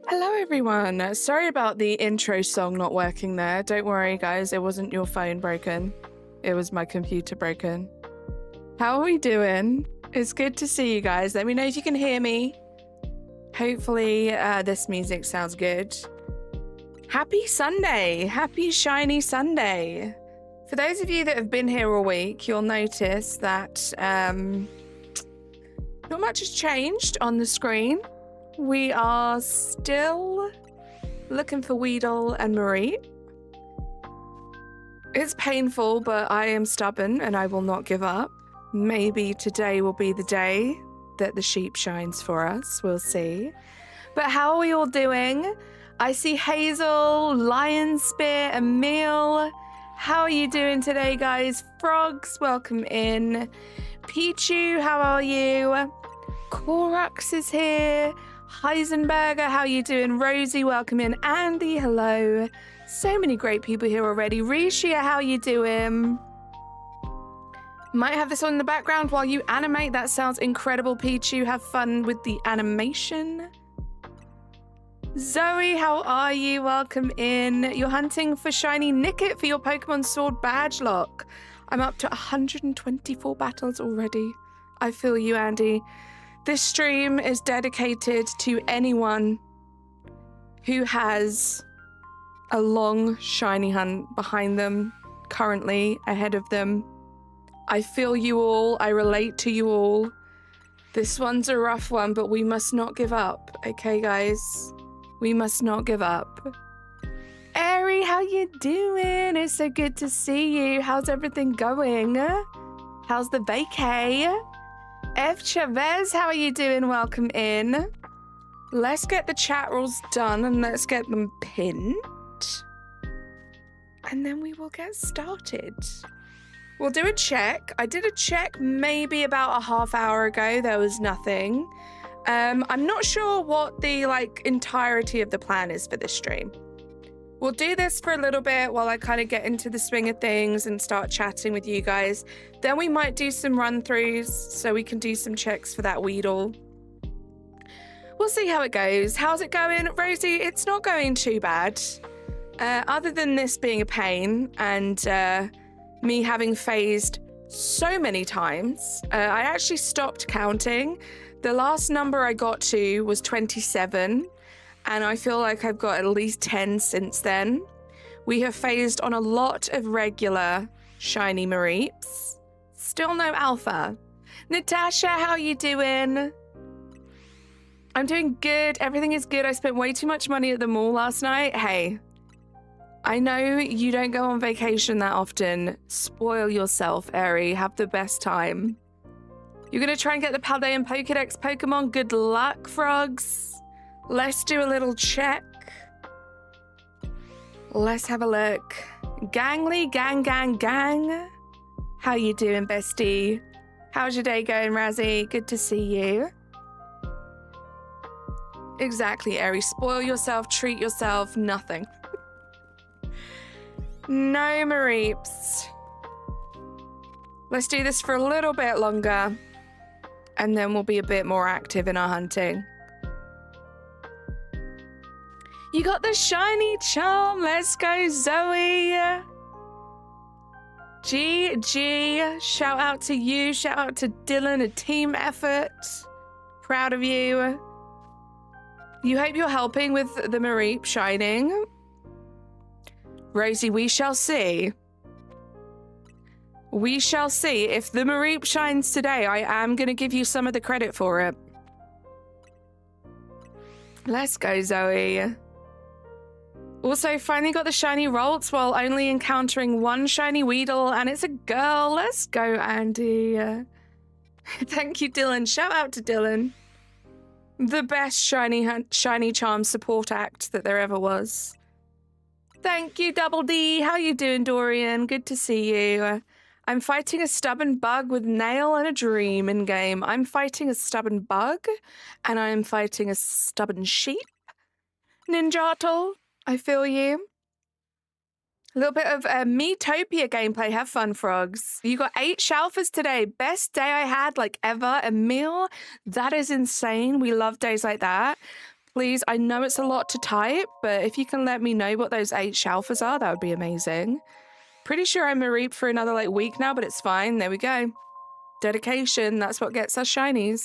Hello, everyone. Sorry about the intro song not working there. Don't worry, guys. It wasn't your phone broken. It was my computer broken. How are we doing? It's good to see you guys. Let me know if you can hear me. Hopefully, this music sounds good. Happy Sunday. Happy shiny Sunday. For those of you that have been here all week, you'll notice that not much has changed on the screen. We are still looking for Weedle and Marie. It's painful, but I am stubborn and I will not give up. Maybe today will be the day that the sheep shines for us. We'll see. But how are we all doing? I see Hazel, Lion Spear, Emil. How are you doing today, guys? Frogs, welcome in. Pichu, how are you? Korax is here. Heisenberger, how you doing? Rosie, welcome in. Andy, hello. So many great people here already. Rishia, how you doing? Might have this on in the background while you animate. That sounds incredible, Pichu. Have fun with the animation. Zoe, how are you? Welcome in. You're hunting for shiny Nickit for your Pokemon Sword badge lock. I'm up to 124 battles already. I feel you, Andy. This stream is dedicated to anyone who has a long shiny hunt behind them, currently ahead of them. I feel you all. I relate to you all. This one's a rough one, but we must not give up. Okay, guys? We must not give up. Eri, how you doing? It's so good to see you. How's everything going? How's the vacay? F. Chavez, how are you doing? Welcome in. Let's get the chat rules done and let's get them pinned. And then we will get started. We'll do a check. I did a check maybe about a half hour ago. There was nothing. I'm not sure what the entirety of the plan is for this stream. We'll do this for a little bit while I kind of get into the swing of things and start chatting with you guys. Then we might do some run-throughs so we can do some checks for that Weedle. We'll see how it goes. How's it going? Rosie, it's not going too bad. Other than this being a pain and me having phased so many times, I actually stopped counting. The last number I got to was 27. And I feel like I've got at least 10 since then. We have phased on a lot of regular shiny Mareeps. Still no alpha. Natasha, how are you doing? I'm doing good. Everything is good. I spent way too much money at the mall last night. Hey, I know you don't go on vacation that often. Spoil yourself, Eri. Have the best time. You're going to try and get the Paldean Pokedex Pokemon. Good luck, frogs. Let's do a little check. Let's have a look. Gangly, gang. How you doing, bestie? How's your day going, Razzie? Good to see you. Exactly, Eri. Spoil yourself, treat yourself, nothing. No Mareeps. Let's do this for a little bit longer, and then we'll be a bit more active in our hunting. You got the shiny charm. Let's go, Zoe. GG. Shout out to you. Shout out to Dylan. A team effort. Proud of you. You hope you're helping with the Mareep shining. Rosie, we shall see. We shall see. If the Mareep shines today, I am going to give you some of the credit for it. Let's go, Zoe. Also, finally got the shiny Rolts while only encountering one shiny Weedle, and it's a girl. Let's go, Andy. Thank you, Dylan. Shout out to Dylan. The best shiny charm support act that there ever was. Thank you, Double D. How you doing, Dorian? Good to see you. I'm fighting a stubborn bug with Nail and a Dream in game. I'm fighting a stubborn bug, and I'm fighting a stubborn sheep. Ninjato. I feel you. A little bit of Metopia gameplay. Have fun, frogs. You got 8 shelfers today. Best day I had ever. A meal. That is insane. We love days like that. please. I know it's a lot to type, but if you can let me know what those 8 Shalfas are, that would be amazing. Pretty sure I'm a reap for another like week now, but it's fine. There we go. Dedication, that's what gets us shinies.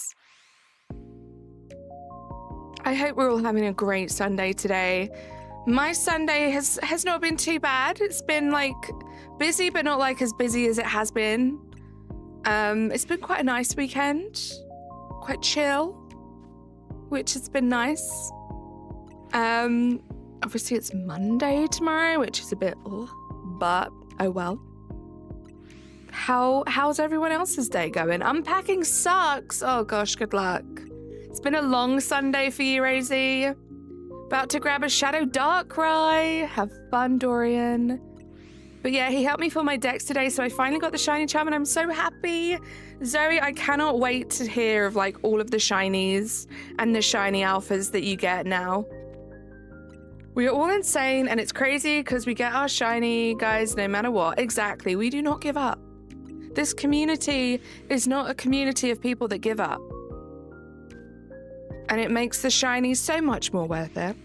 I hope we're all having a great Sunday today. My Sunday has not been too bad. It's been like busy, but not like as busy as it has been. It's been quite a nice weekend. Quite chill, which has been nice. Obviously it's Monday tomorrow, which is a bit, but oh well. How's everyone else's day going? Unpacking sucks. Oh gosh, good luck. It's been a long Sunday for you, Rosie. About to grab a Shadow Darkrai. Have fun, Dorian. But yeah, he helped me fill my decks today, so I finally got the shiny charm and I'm so happy. Zoe, I cannot wait to hear of like all of the shinies and the shiny alphas that you get now. We are all insane and it's crazy because we get our shiny, guys, no matter what. Exactly, we do not give up. This community is not a community of people that give up. And it makes the shinies so much more worth it.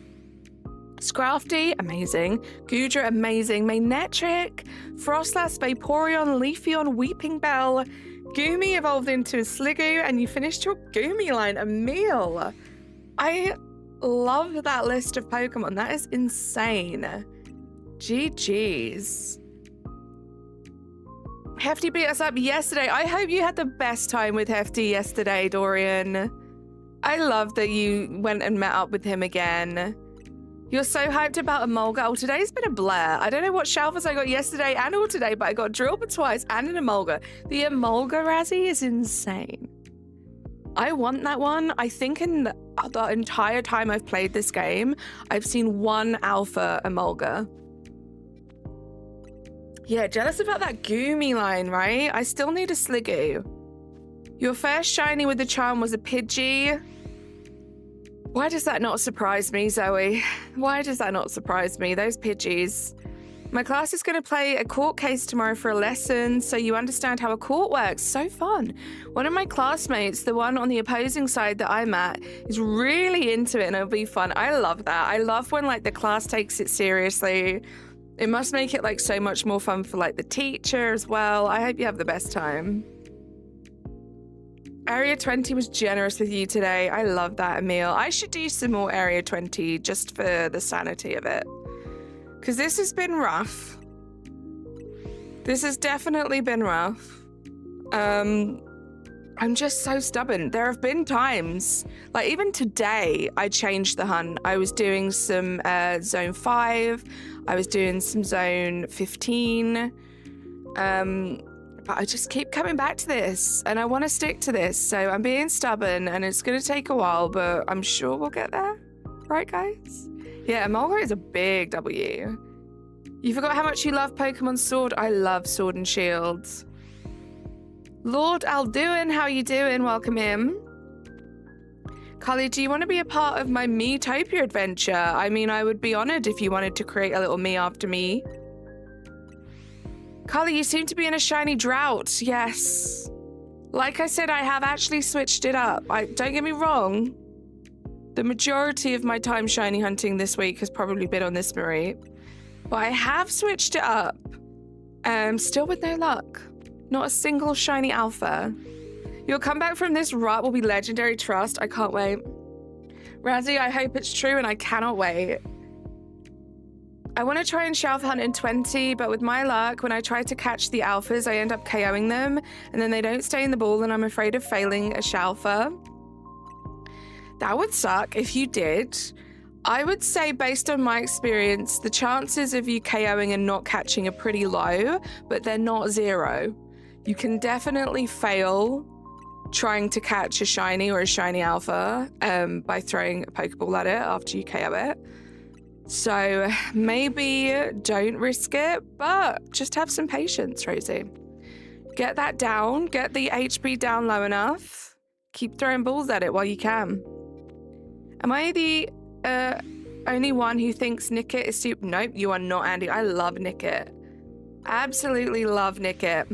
Scrafty, amazing. Gudra, amazing. Manectric, Frostlass, Vaporeon, Leafeon, Weeping Bell. Goomy evolved into a Sliggoo, and you finished your Goomy line, Emil. I love that list of Pokemon. That is insane. GG's. Hefty beat us up yesterday. I hope you had the best time with Hefty yesterday, Dorian. I love that you went and met up with him again. You're so hyped about Emolga. Oh, today's been a blur. I don't know what Shalfas I got yesterday and all today, but I got Drillbur twice and an Emolga. The Emolga Razzie is insane. I want that one. I think in the entire time I've played this game, I've seen one alpha Emolga. Yeah, jealous about that Goomy line, right? I still need a Sliggoo. Your first shiny with the charm was a Pidgey. Why does that not surprise me, Zoe? Why does that not surprise me? Those Pidgeys. My class is going to play a court case tomorrow for a lesson, so you understand how a court works. So fun. One of my classmates, the one on the opposing side that I'm at, is really into it and it'll be fun. I love that. I love when like the class takes it seriously. It must make it like so much more fun for like the teacher as well. I hope you have the best time. Area 20 was generous with you today. I love that, Emil. I should do some more Area 20 just for the sanity of it. Because this has been rough. This has definitely been rough. I'm just so stubborn. There have been times, like even today, I changed the hunt. I was doing some Zone 5. I was doing some Zone 15. But I just keep coming back to this and I want to stick to this. So I'm being stubborn and it's going to take a while, but I'm sure we'll get there. Right, guys? Yeah, Emolga is a big W. You forgot how much you love Pokemon Sword. I love Sword and Shield. Lord Alduin, how you doing? Welcome in. Carly, do you want to be a part of my Miitopia adventure? I mean, I would be honored if you wanted to create a little me after me. Carly, you seem to be in a shiny drought. Yes. Like I said, I have actually switched it up. Don't get me wrong. The majority of my time shiny hunting this week has probably been on this Marie. But I have switched it up. Still with no luck. Not a single shiny alpha. Your comeback from this rut will be legendary, trust. I can't wait. Razzie, I hope it's true and I cannot wait. I want to try and shelf hunt in 20, but with my luck, when I try to catch the alphas, I end up KOing them, and then they don't stay in the ball, and I'm afraid of failing a shelfer. That would suck if you did. I would say, based on my experience, the chances of you KOing and not catching are pretty low, but they're not zero. You can definitely fail trying to catch a shiny or a shiny alpha by throwing a Pokeball at it after you KO it. So maybe don't risk it, but just have some patience, Rosie. Get that down, get the HP down low enough. Keep throwing balls at it while you can. Am I the only one who thinks Nickit is super? Nope, you are not, Andy. I love Nickit. Absolutely love Nickit.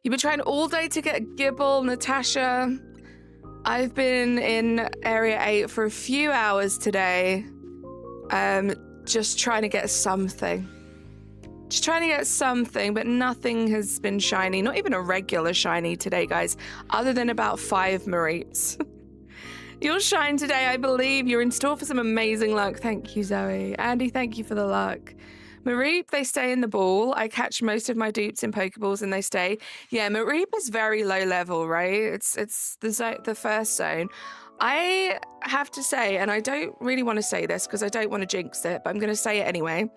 You've been trying all day to get Gibble, Natasha. I've been in Area 8 for a few hours today, just trying to get something. Just trying to get something, but nothing has been shiny. Not even a regular shiny today, guys, other than about 5 Mareeps. You'll shine today, I believe. You're in store for some amazing luck. Thank you, Zoe. Andy, thank you for the luck. Mareep, they stay in the ball. I catch most of my dupes in Pokeballs and they stay. Yeah, Mareep is very low level, right? It's the first zone. I have to say, and I don't really want to say this because I don't want to jinx it, but I'm going to say it anyway.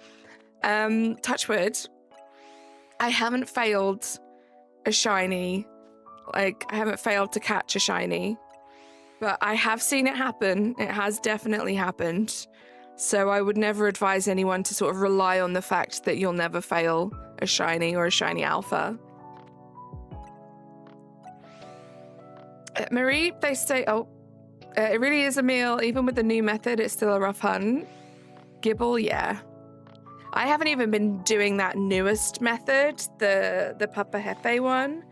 Touch wood. I haven't failed a shiny. Like, I haven't failed to catch a shiny. But I have seen it happen. It has definitely happened. So I would never advise anyone to sort of rely on the fact that you'll never fail a shiny or a shiny alpha. Marie, they say, it really is a meal. Even with the new method, it's still a rough hunt. Gibble, yeah. I haven't even been doing that newest method, the Papa Hefe one.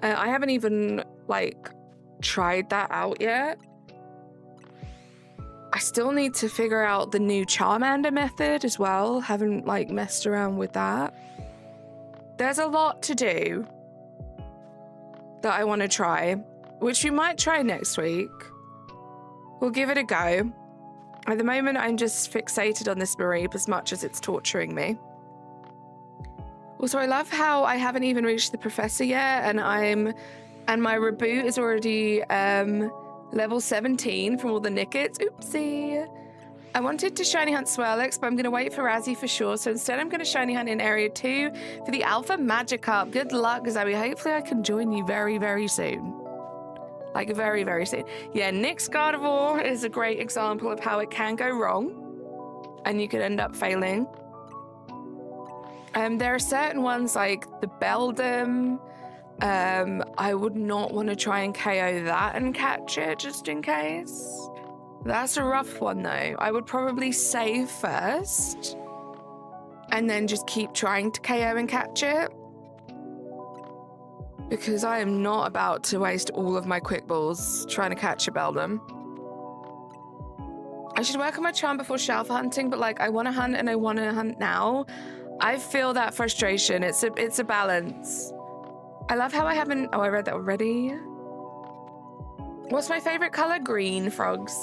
I haven't even, like, tried that out yet. I still need to figure out the new Charmander method as well. Haven't, like, messed around with that. There's a lot to do that I want to try, which we might try next week. We'll give it a go. At the moment, I'm just fixated on this Mareep as much as it's torturing me. Also, I love how I haven't even reached the Professor yet, and my reboot is already level 17 from all the Nickets. Oopsie. I wanted to shiny hunt Swirlix, but I'm going to wait for Razzie for sure. So instead, I'm going to shiny hunt in Area 2 for the Alpha Magikarp. Good luck, Zoe. Hopefully, I can join you very, very soon. Like, very, very soon. Yeah, Nick's Gardevoir is a great example of how it can go wrong, and you could end up failing. There are certain ones like the Beldum. I would not want to try and KO that and catch it just in case. That's a rough one though. I would probably save first and then just keep trying to KO and catch it, because I am not about to waste all of my quick balls trying to catch a Beldum. I should work on my charm before Shalfa hunting, but like I want to hunt and I want to hunt now. I feel that frustration. It's a balance. I love how I haven't... Oh, I read that already. What's my favorite color? Green, Frogs.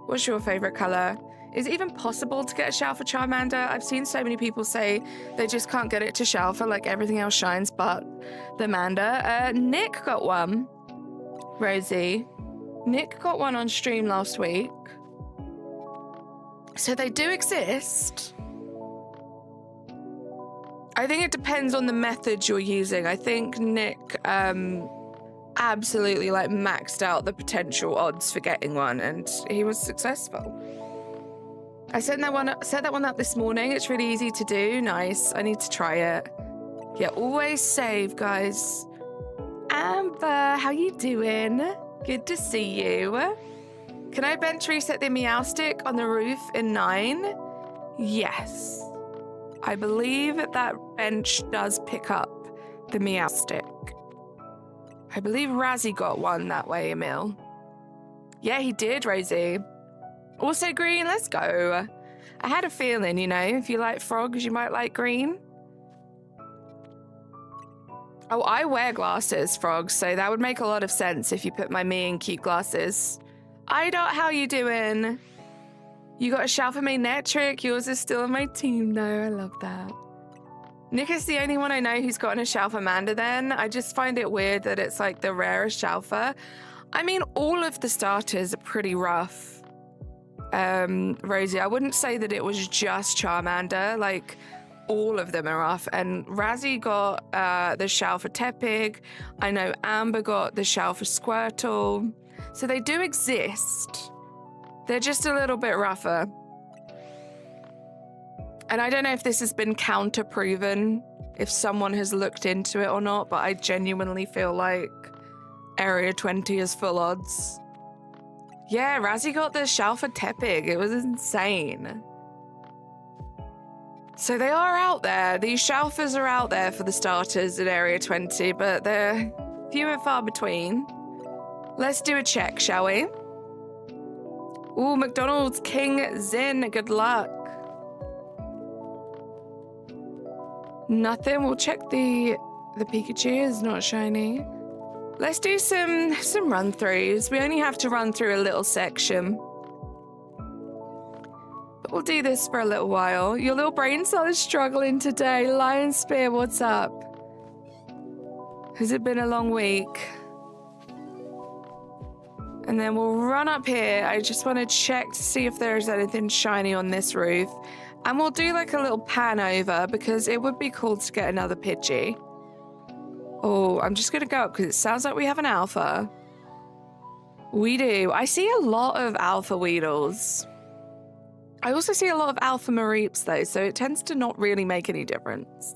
What's your favorite color? Is it even possible to get a Shalfa Charmander? I've seen so many people say they just can't get it to Shalfa, like everything else shines but the Manda. Nick got one. Rosie. Nick got one on stream last week. So they do exist. I think it depends on the method you're using. I think Nick absolutely like maxed out the potential odds for getting one, and he was successful. I set that one up this morning. It's really easy to do. Nice. I need to try it. Yeah, always save, guys. Amber, how you doing? Good to see you. Can I bench reset the Meowstic on the roof in 9? Yes. I believe that bench does pick up the Meowstic. I believe Razzie got one that way, Emil. Yeah, he did, Rosie. Also green, let's go. I had a feeling, you know, if you like frogs, you might like green. Oh, I wear glasses, Frogs, so that would make a lot of sense if you put me in cute glasses. Idot, how you doing? You got a Shalfa Magnetric. Yours is still on my team, though. I love that. Nick is the only one I know who's gotten a Shalfa Manda then. I just find it weird that it's like the rarest Shalfa. I mean, all of the starters are pretty rough. Rosie, I wouldn't say that it was just Charmander. Like, all of them are rough. And Razzie got the Shalfa Tepig. I know Amber got the Shalfa Squirtle. So they do exist. They're just a little bit rougher. And I don't know if this has been counter-proven, if someone has looked into it or not, but I genuinely feel like Area 20 is full odds. Yeah, Razzie got the Shalfa Tepig. It was insane. So they are out there. These Shalfas are out there for the starters in Area 20, but they're few and far between. Let's do a check, shall we? Ooh, McDonald's King Zin, good luck. Nothing. We'll check the Pikachu is not shiny. Let's do some run-throughs. We only have to run through a little section. But we'll do this for a little while. Your little brain cell is struggling today. Lion Spear, what's up? Has it been a long week? And then we'll run up here. I just want to check to see if there's anything shiny on this roof. And we'll do like a little pan over because it would be cool to get another Pidgey. Oh, I'm just going to go up because it sounds like we have an alpha. We do. I see a lot of alpha Weedles. I also see a lot of alpha Mareeps though, so it tends to not really make any difference.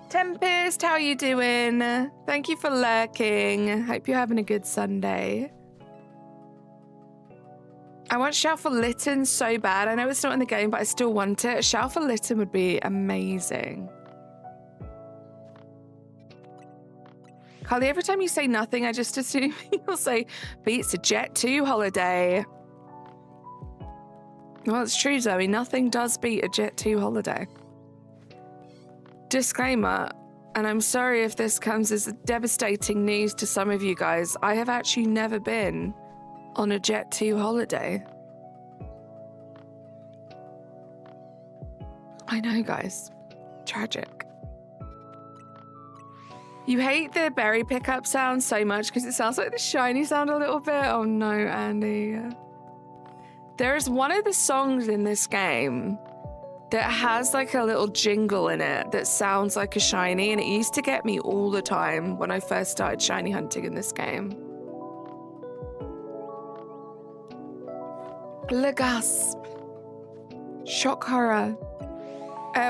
Tempest, how are you doing? Thank you for lurking. Hope you're having a good Sunday. I want Shalfa-Litten so bad. I know it's not in the game, but I still want it. Shalfa-Litten would be amazing. Carly, every time you say nothing, I just assume you'll say, beats a Jet 2 holiday. Well, it's true, Zoe. Nothing does beat a Jet 2 holiday. Disclaimer, and I'm sorry if this comes as devastating news to some of you guys. I have actually never been on a Jet 2 holiday. I know, guys. Tragic. You hate the berry pickup sound so much because it sounds like the shiny sound a little bit. Oh no, Andy. There is one of the songs in this game that has like a little jingle in it that sounds like a shiny, and it used to get me all the time when I first started shiny hunting in this game. Le gasp. Shock horror.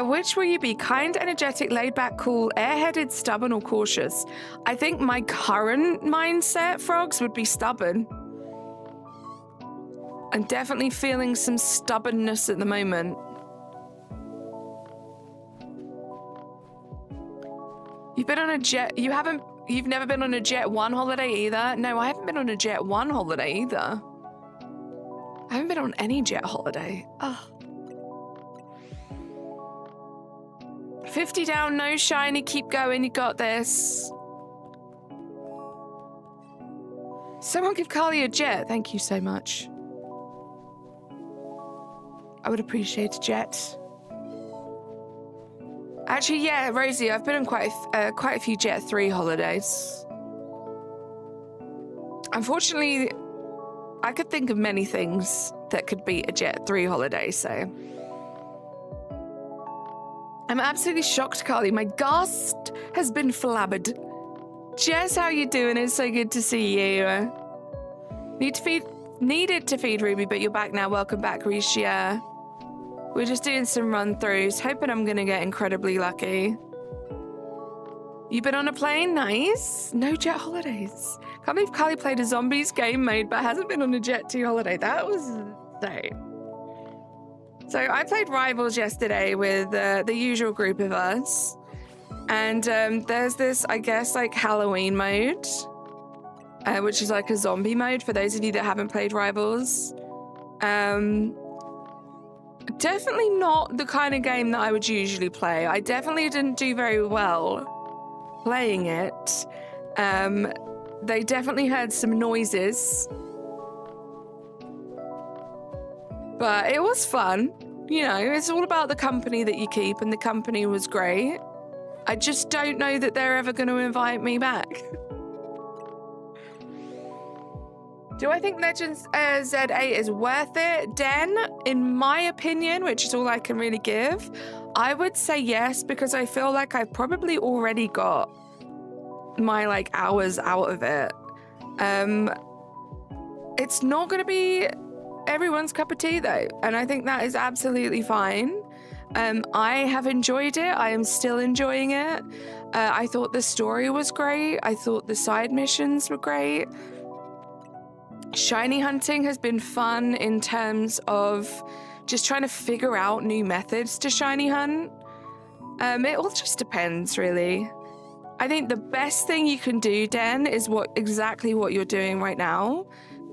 Which will you be? Kind, energetic, laid-back, cool, airheaded, stubborn, or cautious? I think my current mindset, Frogs, would be stubborn. I'm definitely feeling some stubbornness at the moment. You've been on a jet... You've never been on a Jet 1 holiday either? No, I haven't been on a Jet 1 holiday either. I haven't been on any jet holiday. Ugh. 50 down, no shiny, keep going, you got this. Someone give Carly a jet, thank you so much. I would appreciate a jet. Actually, yeah, Rosie, I've been on quite a few Jet 3 holidays. Unfortunately, I could think of many things that could be a Jet 3 holiday, so. I'm absolutely shocked, Carly. My gust has been flabbered. Jess, how you doing? It's so good to see you. Needed to feed Ruby, but you're back now. Welcome back, Risha. We're just doing some run-throughs, hoping I'm going to get incredibly lucky. You've been on a plane? Nice. No jet holidays. Can't believe Carly played a zombies game mode, but hasn't been on a Jet 2 holiday. That was insane. So I played Rivals yesterday with the usual group of us. And there's this, I guess, like Halloween mode, which is like a zombie mode for those of you that haven't played Rivals. Definitely not the kind of game that I would usually play. I definitely didn't do very well playing it. They definitely heard some noises. But it was fun. You know, it's all about the company that you keep, and the company was great. I just don't know that they're ever going to invite me back. Do I think Legends Z8 is worth it? Den, in my opinion, which is all I can really give, I would say yes, because I feel like I've probably already got my like hours out of it. It's not going to be everyone's cup of tea though, and I think that is absolutely fine. I have enjoyed it. I am still enjoying it. I thought the story was great. I thought the side missions were great. Shiny hunting has been fun in terms of just trying to figure out new methods to shiny hunt. It all just depends, really. I think the best thing you can do, Den, is exactly what you're doing right now.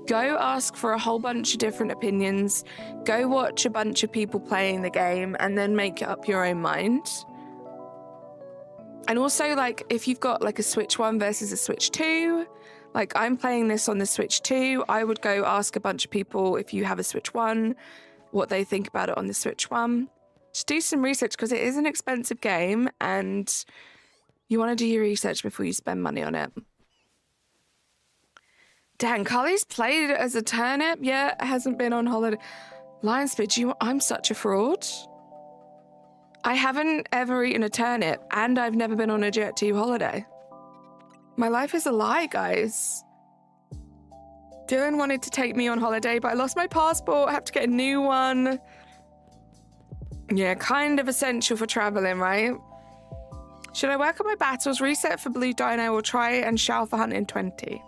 Go ask for a whole bunch of different opinions. Go watch a bunch of people playing the game and then make up your own mind. And also, like, if you've got like a Switch 1 versus a Switch 2, like I'm playing this on the Switch 2, I would go ask a bunch of people if you have a Switch 1, what they think about it on the Switch 1. Just do some research because it is an expensive game and you want to do your research before you spend money on it. Dan, Carly's played as a turnip, yet hasn't been on holiday. Lionspit, I'm such a fraud. I haven't ever eaten a turnip and I've never been on a Jet 2 holiday. My life is a lie, guys. Dylan wanted to take me on holiday, but I lost my passport. I have to get a new one. Yeah, kind of essential for traveling, right? Should I work on my battles, reset for blue dino, or try and shell for hunt in 20?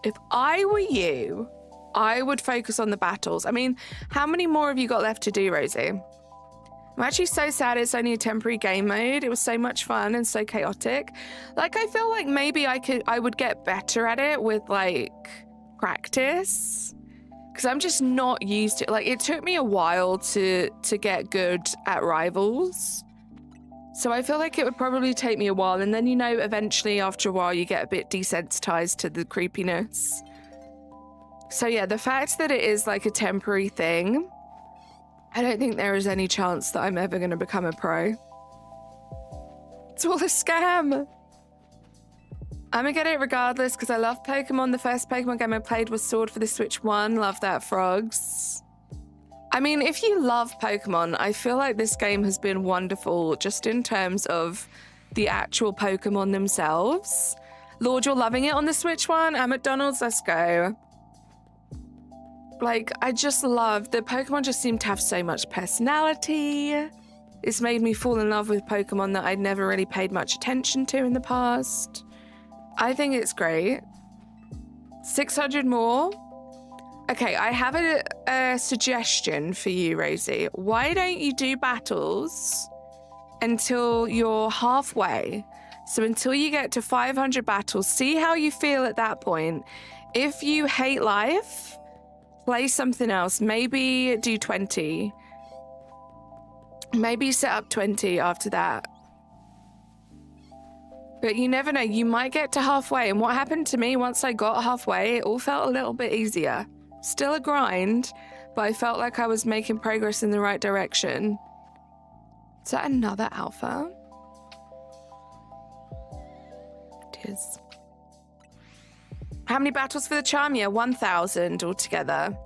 If I were you, I would focus on the battles. I mean, how many more have you got left to do, Rosie? I'm actually so sad it's only a temporary game mode. It was so much fun and so chaotic. Like, I feel like maybe I would get better at it with, like, practice. Because I'm just not used to it. Like, it took me a while to get good at Rivals. So I feel like it would probably take me a while. And then, you know, eventually after a while, you get a bit desensitized to the creepiness. So yeah, the fact that it is like a temporary thing, I don't think there is any chance that I'm ever going to become a pro. It's all a scam. I'm going to get it regardless because I love Pokemon. The first Pokemon game I played was Sword for the Switch 1. Love that, frogs. I mean, if you love Pokemon, I feel like this game has been wonderful just in terms of the actual Pokemon themselves. Lord, you're loving it on the Switch 1? At McDonald's, let's go. Like, I just love the Pokemon just seem to have so much personality. It's made me fall in love with Pokemon that I'd never really paid much attention to in the past. I think it's great. 600 more. Okay, I have a suggestion for you, Rosie. Why don't you do battles until you're halfway? So until you get to 500 battles, see how you feel at that point. If you hate life, play something else. Maybe do 20. Maybe set up 20 after that. But you never know, you might get to halfway. And what happened to me once I got halfway, it all felt a little bit easier. Still a grind, but I felt like I was making progress in the right direction. Is that another alpha? It is. How many battles for the charm? Yeah, 1,000 altogether.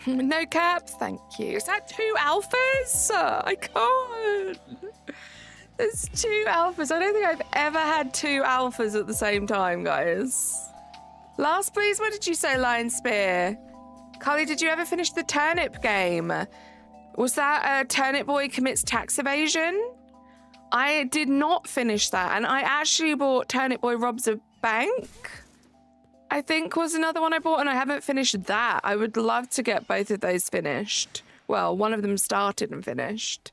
No cap, thank you. Is that 2 alphas? I can't. There's 2 alphas. I don't think I've ever had 2 alphas at the same time, guys. Last, please. What did you say, Lion Spear? Carly, did you ever finish the Turnip game? Was that Turnip Boy Commits Tax Evasion? I did not finish that, and I actually bought Turnip Boy Robs a Bank, I think was another one I bought, and I haven't finished that. I would love to get both of those finished. Well, one of them started and finished.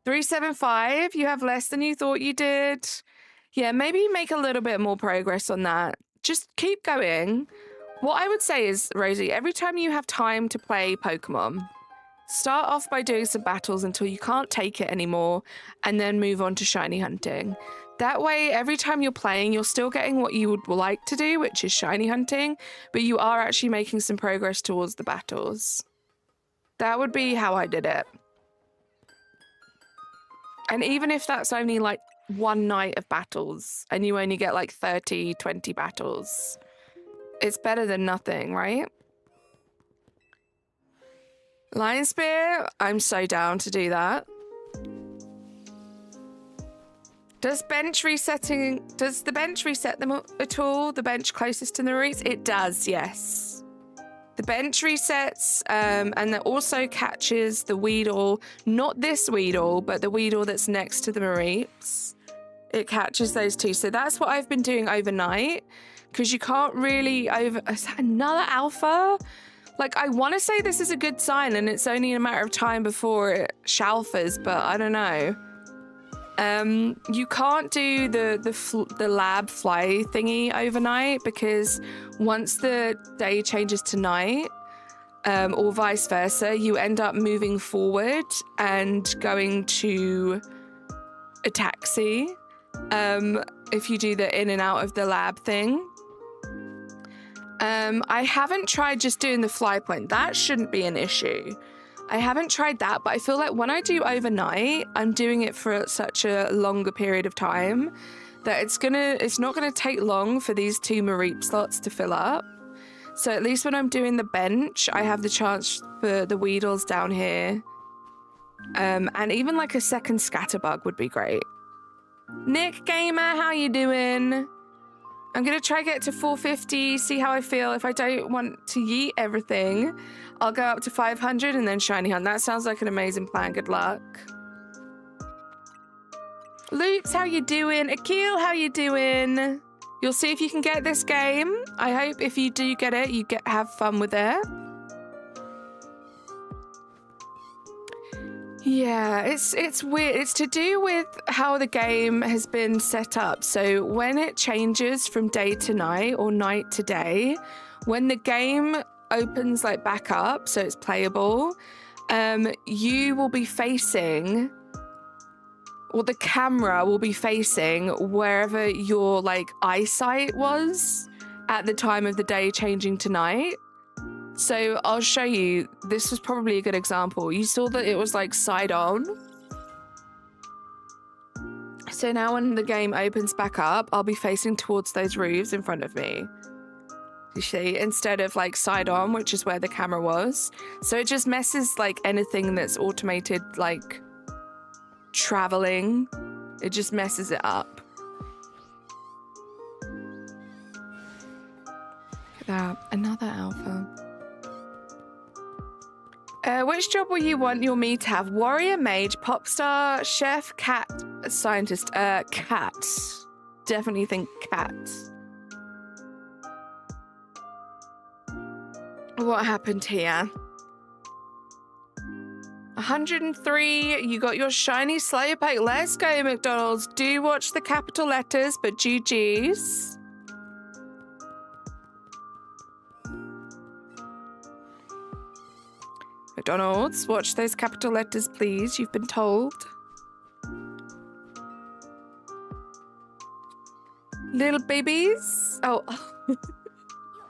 375, you have less than you thought you did. Yeah, maybe make a little bit more progress on that. Just keep going. What I would say is, Rosie, every time you have time to play Pokemon, start off by doing some battles until you can't take it anymore, and then move on to shiny hunting. That way, every time you're playing, you're still getting what you would like to do, which is shiny hunting, but you are actually making some progress towards the battles. That would be how I did it. And even if that's only like one night of battles and you only get like 30, 20 battles, it's better than nothing, right? Lion Spear, I'm so down to do that. Does the bench reset them at all? The bench closest to the Mareeps? It does, yes. The bench resets, and that also catches the Weedle, not this Weedle, but the Weedle that's next to the Mareeps. It catches those two. So that's what I've been doing overnight, because you can't really is that another alpha? Like, I want to say this is a good sign, and it's only a matter of time before it shalfers, but I don't know. You can't do the lab fly thingy overnight because once the day changes to night, or vice versa, you end up moving forward and going to a taxi. If you do the in and out of the lab thing. I haven't tried just doing the fly point. That shouldn't be an issue. I haven't tried that, but I feel like when I do overnight, I'm doing it for such a longer period of time that it's not gonna take long for these 2 Mareep slots to fill up. So at least when I'm doing the bench, I have the chance for the Weedles down here. And even like a second scatterbug would be great. Nick Gamer, how you doing? I'm gonna try get to 450, see how I feel. If I don't want to yeet everything, I'll go up to 500 and then shiny hunt. That sounds like an amazing plan. Good luck. Loops, how you doing? Akil, how you doing? You'll see if you can get this game. I hope if you do get it, you have fun with it. Yeah, it's weird. It's to do with how the game has been set up. So when it changes from day to night or night to day, when the game opens like back up, so it's playable, you will be facing, or the camera will be facing wherever your like eyesight was at the time of the day changing to night. So I'll show you. This was probably a good example. You saw that it was like side on. So now when the game opens back up, I'll be facing towards those roofs in front of me. You see, instead of like side on, which is where the camera was. So it just messes like anything that's automated, like traveling. It just messes it up. Look at that, another alpha. Which job will you want your me to have? Warrior, mage, pop star, chef, cat, scientist? Cat. Definitely think cat. What happened here? 103, you got your shiny Slowpoke. Let's go, McDonald's. Do watch the capital letters, but GG's. McDonald's, watch those capital letters, please. You've been told. Little babies. Oh,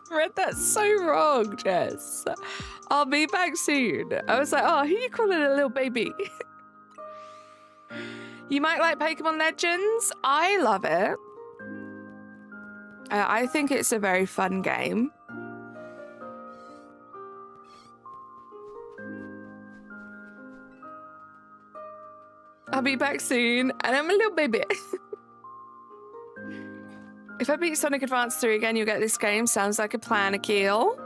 I read that so wrong, Jess. I'll be back soon. I was like, oh, who you calling a little baby? You might like Pokemon Legends. I love it. I think it's a very fun game. I'll be back soon, and I'm a little baby. If I beat Sonic Advance 3 again, you'll get this game. Sounds like a plan, Akil.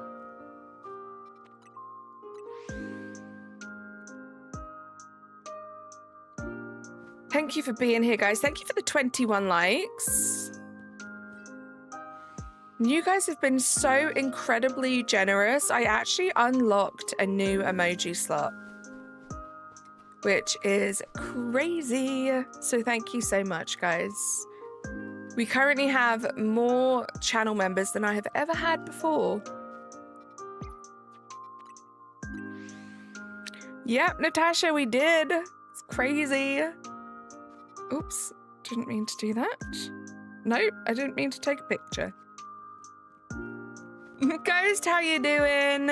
Thank you for being here, guys. Thank you for the 21 likes. You guys have been so incredibly generous. I actually unlocked a new emoji slot, which is crazy. So thank you so much, guys. We currently have more channel members than I have ever had before. Yep, Natasha, we did. It's crazy. Oops, didn't mean to do that. Nope, I didn't mean to take a picture. Ghost, how you doing?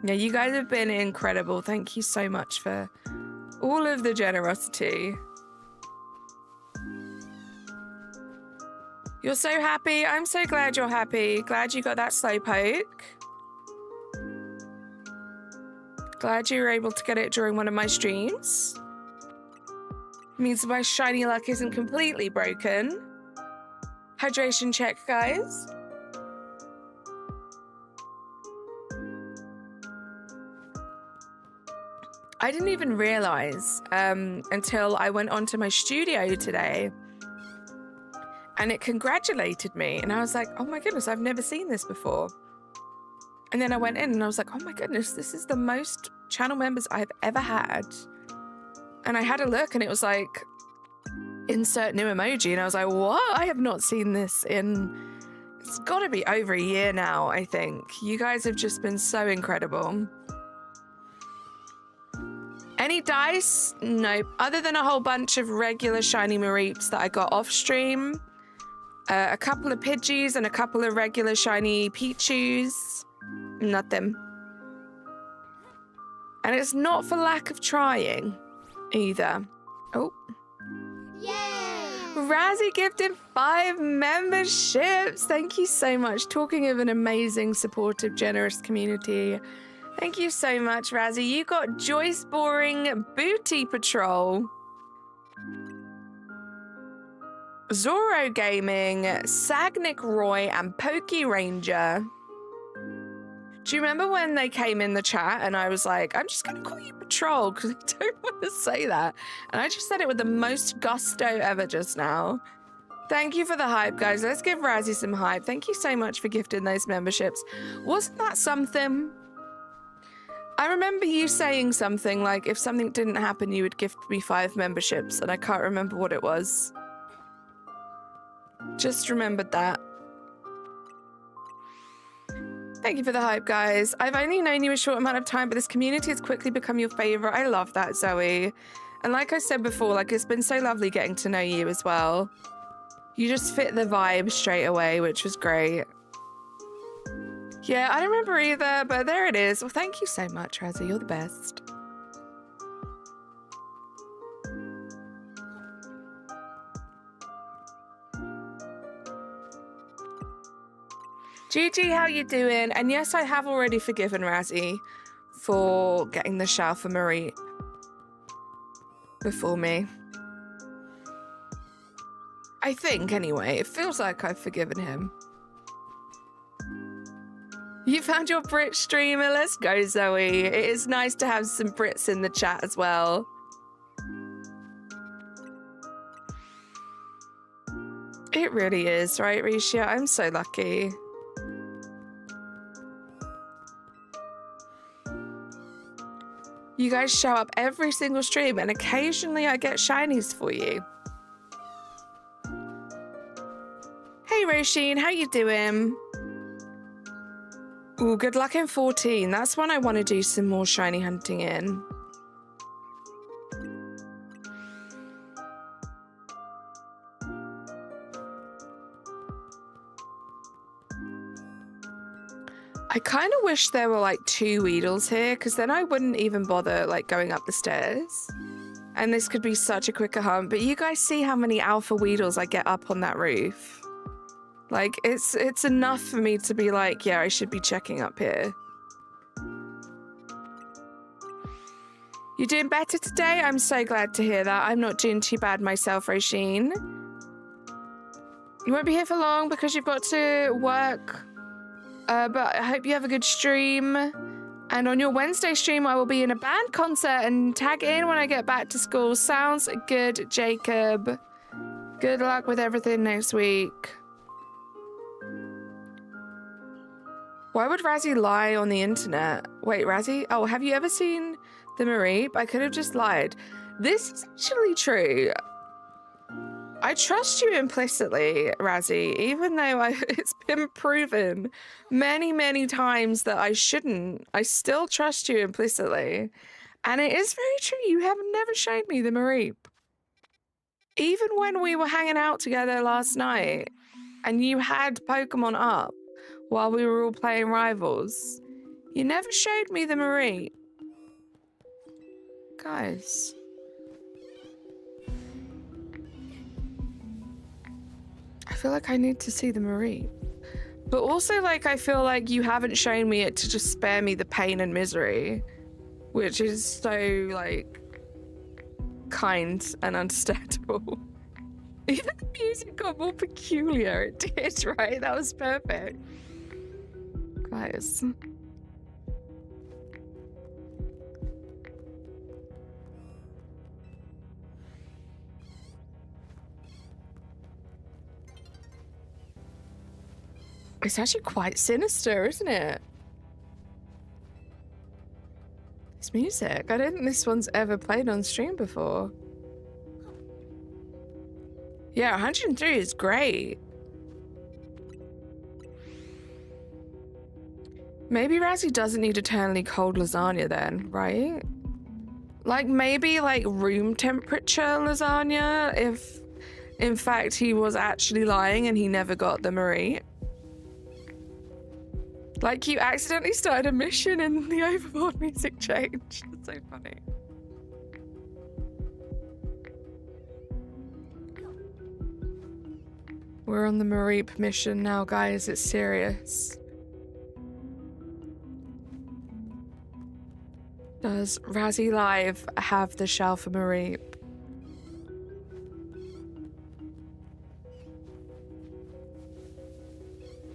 Yeah, you guys have been incredible. Thank you so much for all of the generosity. You're so happy. I'm so glad you're happy. Glad you got that Slowpoke. Glad you were able to get it during one of my streams. Means my shiny luck isn't completely broken. Hydration check, guys. I didn't even realize until I went onto my studio today and it congratulated me. And I was like, oh my goodness, I've never seen this before. And then I went in and I was like, oh my goodness, this is the most channel members I've ever had. And I had a look and it was like, insert new emoji. And I was like, what? I have not seen this in, it's got to be over a year now, I think. You guys have just been so incredible. Any dice? Nope. Other than a whole bunch of regular shiny Mareeps that I got off stream. A couple of Pidgeys and a couple of regular shiny Pichus. Nothing. And it's not for lack of trying either. Oh. Yay! Razzie gifted 5 memberships. Thank you so much. Talking of an amazing, supportive, generous community. Thank you so much, Razzie. You got Joyce Boring Booty Patrol. Zorro Gaming, Sagnick Roy, and Pokey Ranger. Do you remember when they came in the chat and I was like, I'm just going to call you Patrol because I don't want to say that. And I just said it with the most gusto ever just now. Thank you for the hype, guys. Let's give Razzie some hype. Thank you so much for gifting those memberships. Wasn't that something? I remember you saying something like, if something didn't happen, you would gift me 5 memberships. And I can't remember what it was. Just remembered that. Thank you for the hype, guys. I've only known you a short amount of time, but this community has quickly become your favorite. I love that, Zoe. And like I said before, like it's been so lovely getting to know you as well. You just fit the vibe straight away, which was great. Yeah, I don't remember either, but there it is. Well, thank you so much, Razzie. You're the best. Gigi, how you doing? And yes, I have already forgiven Razzie for getting the shower for Marie before me. I think, anyway. It feels like I've forgiven him. You found your Brit streamer. Let's go, Zoe. It is nice to have some Brits in the chat as well. It really is, right, Risha? I'm so lucky. You guys show up every single stream and occasionally I get shinies for you. Hey Roisin, how you doing? Ooh, good luck in 14. That's one I want to do some more shiny hunting in. I kind of wish there were like 2 Weedles here, because then I wouldn't even bother like going up the stairs. And this could be such a quicker hunt. But you guys see how many alpha Weedles I get up on that roof? Like, it's enough for me to be like, yeah, I should be checking up here. You're doing better today? I'm so glad to hear that. I'm not doing too bad myself, Roisin. You won't be here for long because you've got to work. But I hope you have a good stream. And on your Wednesday stream, I will be in a band concert and tag in when I get back to school. Sounds good, Jacob. Good luck with everything next week. Why would Razzie lie on the internet? Wait, Razzie? Oh, have you ever seen the Mareep? I could have just lied. This is actually true. I trust you implicitly, Razzie, even though it's been proven many, many times that I shouldn't. I still trust you implicitly. And it is very true. You have never shown me the Mareep. Even when we were hanging out together last night and you had Pokemon up while we were all playing Rivals, you never showed me the Mareep. Guys. I feel like I need to see the Mareep. But also, like, I feel like you haven't shown me it to just spare me the pain and misery, which is so, like, kind and understandable. Even the music got more peculiar. It did, right? That was perfect. Guys. It's actually quite sinister, isn't it? It's music. I don't think this one's ever played on stream before. Yeah, 103 is great. Maybe Razzie doesn't need eternally cold lasagna then, right? Like maybe like room temperature lasagna if in fact he was actually lying and he never got the Marie. Like you accidentally started a mission and the overboard music changed. That's so funny. We're on the Marie mission now, guys. It's serious. Does Razzie Live have the shell for Marie?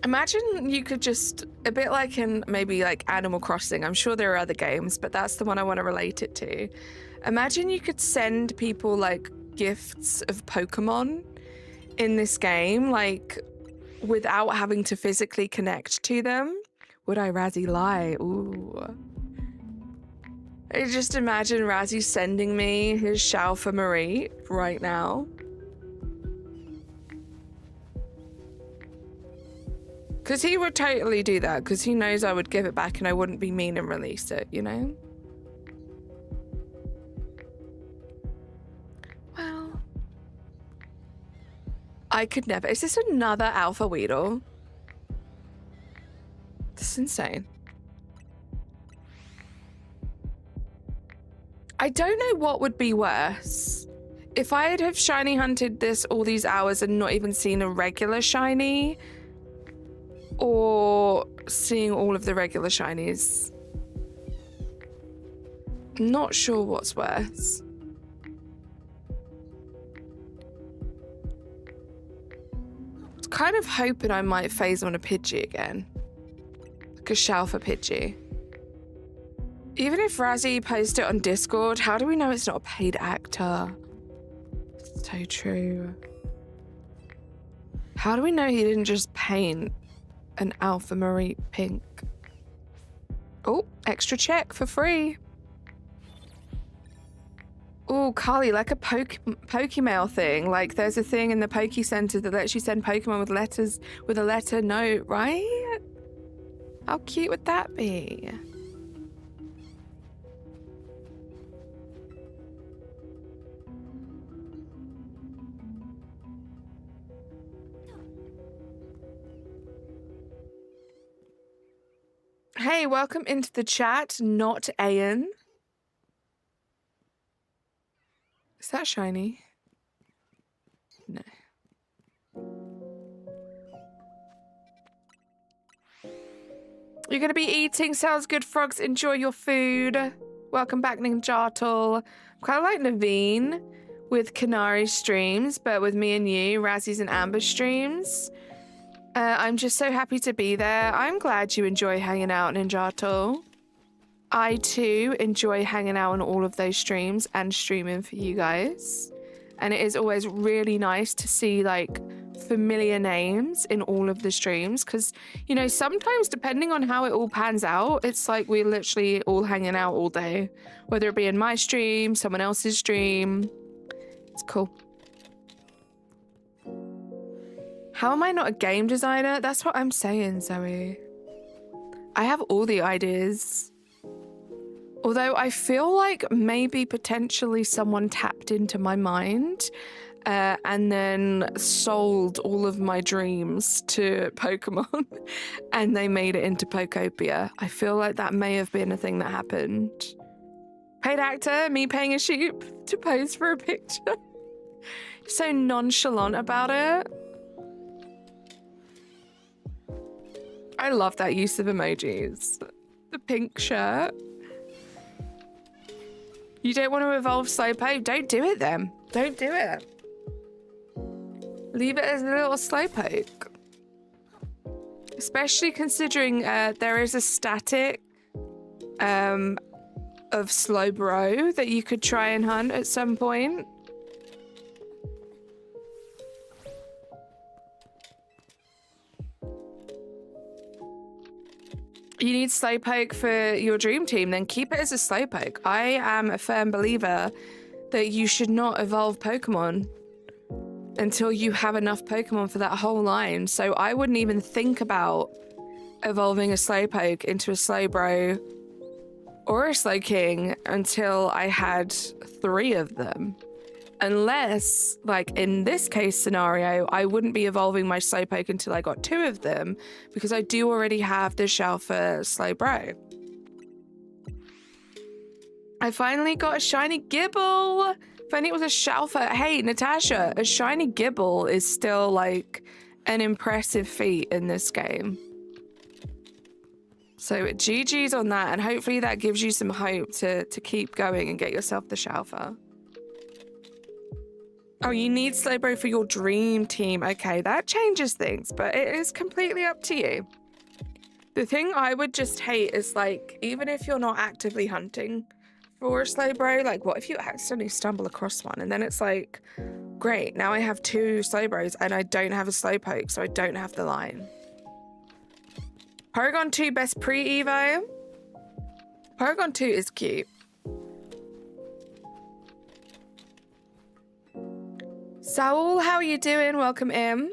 Imagine you could just, a bit like in maybe like Animal Crossing, I'm sure there are other games, but that's the one I want to relate it to. Imagine you could send people like gifts of Pokemon in this game, like without having to physically connect to them. Would I Razzie lie? Ooh. I just imagine Razzie sending me his shell for Marie right now. Because he would totally do that, because he knows I would give it back and I wouldn't be mean and release it, you know? Well... I could never... Is this another Alpha Weedle? This is insane. I don't know what would be worse. If I'd have shiny hunted this all these hours and not even seen a regular shiny... or seeing all of the regular shinies. Not sure what's worse. I was kind of hoping I might phase on a Pidgey again. Like a shell for Pidgey. Even if Razzie posted it on Discord, how do we know it's not a paid actor? So true. How do we know he didn't just paint an Alpha Marie pink? Oh, extra check for free. Oh, Carly, like a Pokemail thing. Like there's a thing in the Poke Center that lets you send Pokemon with letters, with a letter note, right? How cute would that be? Hey, welcome into the chat, not Ayan. Is that shiny? No. You're gonna be eating. Sounds good, frogs. Enjoy your food. Welcome back, Ninjatul. I'm kind of like Naveen with Canary streams, but with me and you, Razzie's and Amber streams. I'm just so happy to be there. I'm glad you enjoy hanging out, Ninjatul. I too enjoy hanging out on all of those streams and streaming for you guys. And it is always really nice to see like familiar names in all of the streams, because you know, sometimes depending on how it all pans out, it's like we're literally all hanging out all day, whether it be in my stream, someone else's stream. It's cool. How am I not a game designer? That's what I'm saying, Zoe. I have all the ideas. Although I feel like maybe potentially someone tapped into my mind and then sold all of my dreams to Pokemon and they made it into Pokopia. I feel like that may have been a thing that happened. Paid actor, me paying a sheep to pose for a picture. So nonchalant about it. I love that use of emojis. The pink shirt. You don't want to evolve Slowpoke? Don't do it then. Don't do it. Leave it as a little Slowpoke. Especially considering there is a static of Slowbro that you could try and hunt at some point. you need Slowpoke for your dream team, then keep it as a Slowpoke. I am a firm believer that you should not evolve Pokemon until you have enough Pokemon for that whole line. So I wouldn't even think about evolving a Slowpoke into a Slowbro or a Slowking until I had 3 of them. Unless, like in this case scenario, I wouldn't be evolving my Slowpoke until I got 2 of them, because I do already have the shell for Slowbro. I finally got a shiny Gibble. Finally, it was a Shalfa. Hey, Natasha, a shiny Gibble is still like an impressive feat in this game. So GG's on that, and hopefully that gives you some hope to keep going and get yourself the Shalfa. Oh, you need Slowbro for your dream team. Okay, that changes things, but it is completely up to you. The thing I would just hate is, like, even if you're not actively hunting for a Slowbro, like, what if you accidentally stumble across one and then it's like, great, now I have 2 Slowbros and I don't have a Slowpoke, so I don't have the line. Paragon 2 best pre-evo. Paragon 2 is cute. Saul, how are you doing? Welcome in.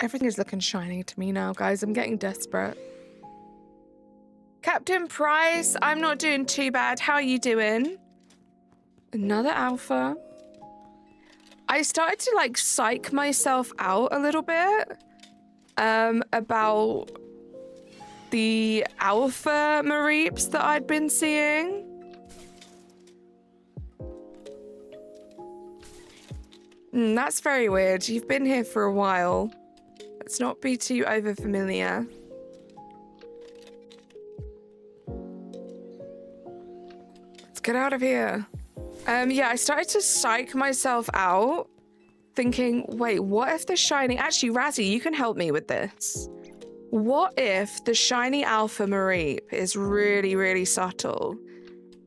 Everything is looking shiny to me now, guys. I'm getting desperate. Captain Price, I'm not doing too bad. How are you doing? Another alpha. I started to like psych myself out a little bit about the alpha Mareeps that I'd been seeing. That's very weird. You've been here for a while. Let's not be too over familiar. Let's get out of here. Yeah, I started to psych myself out thinking, wait, what if the shiny... Actually, Razzie, you can help me with this. What if the shiny alpha Mareep is really, really subtle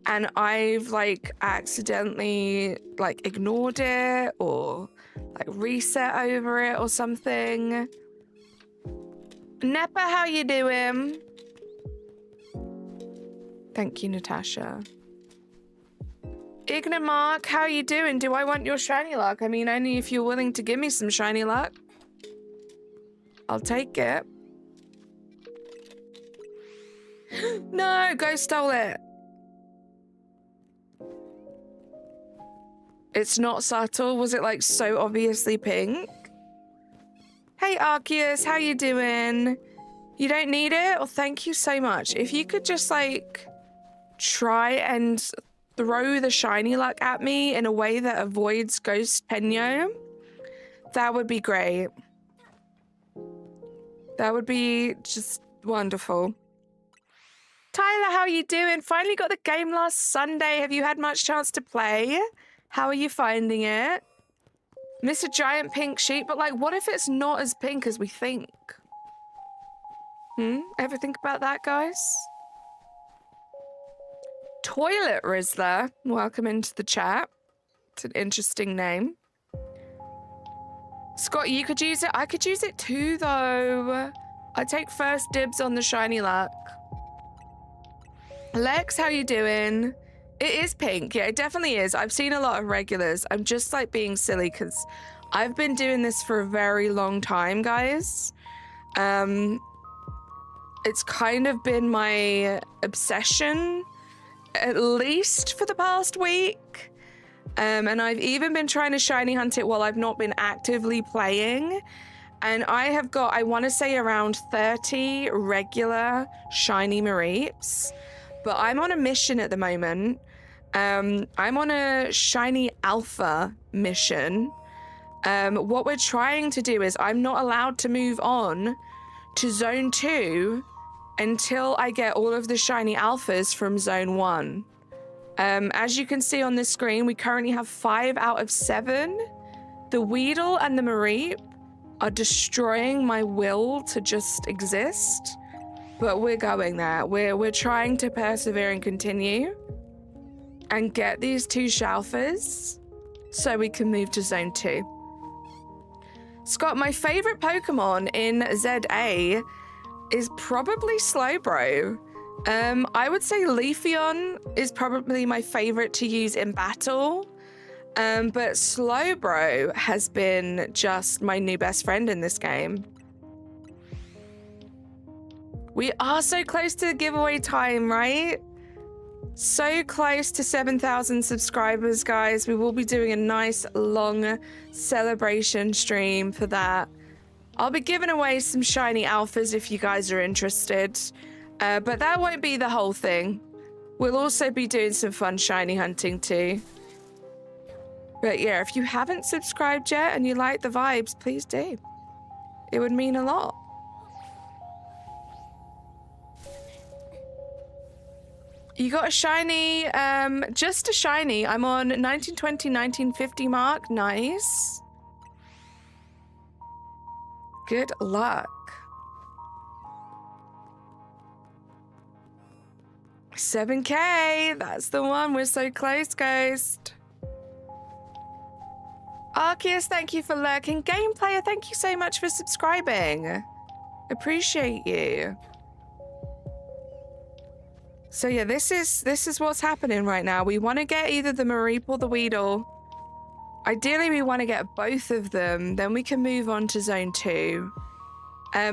and I've like accidentally like ignored it or like reset over it or something? Neppa, how you doing? Thank you, Natasha. Ignamark, how you doing? Do I want your shiny luck? I mean, only if you're willing to give me some shiny luck. I'll take it. No, Ghost stole it. It's not subtle. Was it like so obviously pink? Hey Arceus, how you doing? You don't need it? Well, thank you so much. If you could just like try and throw the shiny luck at me in a way that avoids Ghost Penyo, that would be great. That would be just wonderful. Tyler, how are you doing? Finally got the game last Sunday. Have you had much chance to play? How are you finding it? Miss a giant pink sheep, but like, what if it's not as pink as we think? Ever think about that, guys? Toilet Rizzler, welcome into the chat. It's an interesting name. Scott, you could use it. I could use it too, though. I take first dibs on the shiny luck. Lex, how you doing? It is pink. Yeah, it definitely is. I've seen a lot of regulars. I'm just like being silly because I've been doing this for a very long time, guys. It's kind of been my obsession, at least for the past week. And I've even been trying to shiny hunt it while I've not been actively playing. And I have got, I want to say around 30 regular shiny Mareeps. But I'm on a mission at the moment. I'm on a shiny alpha mission. What we're trying to do is I'm not allowed to move on to zone 2 until I get all of the shiny alphas from zone 1. As you can see on this screen, we currently have 5 out of 7. The Weedle and the Mareep are destroying my will to just exist. But we're going there. We're trying to persevere and continue and get these 2 Shalfas so we can move to zone 2. Scott, my favorite Pokemon in ZA is probably Slowbro. I would say Leafeon is probably my favorite to use in battle. But Slowbro has been just my new best friend in this game. We are so close to the giveaway time, right? So close to 7,000 subscribers, guys. We will be doing a nice long celebration stream for that. I'll be giving away some shiny alphas if you guys are interested. But that won't be the whole thing. We'll also be doing some fun shiny hunting too. But yeah, if you haven't subscribed yet and you like the vibes, please do. It would mean a lot. You got a shiny, just a shiny. I'm on 1920, 1950 mark. Nice. Good luck. 7K, that's the one. We're so close, Ghost. Arceus, thank you for lurking. Game Player, thank you so much for subscribing. Appreciate you. So yeah, this is what's happening right now. We want to get either the Mareep or the Weedle. Ideally, we want to get both of them. Then we can move on to Zone 2.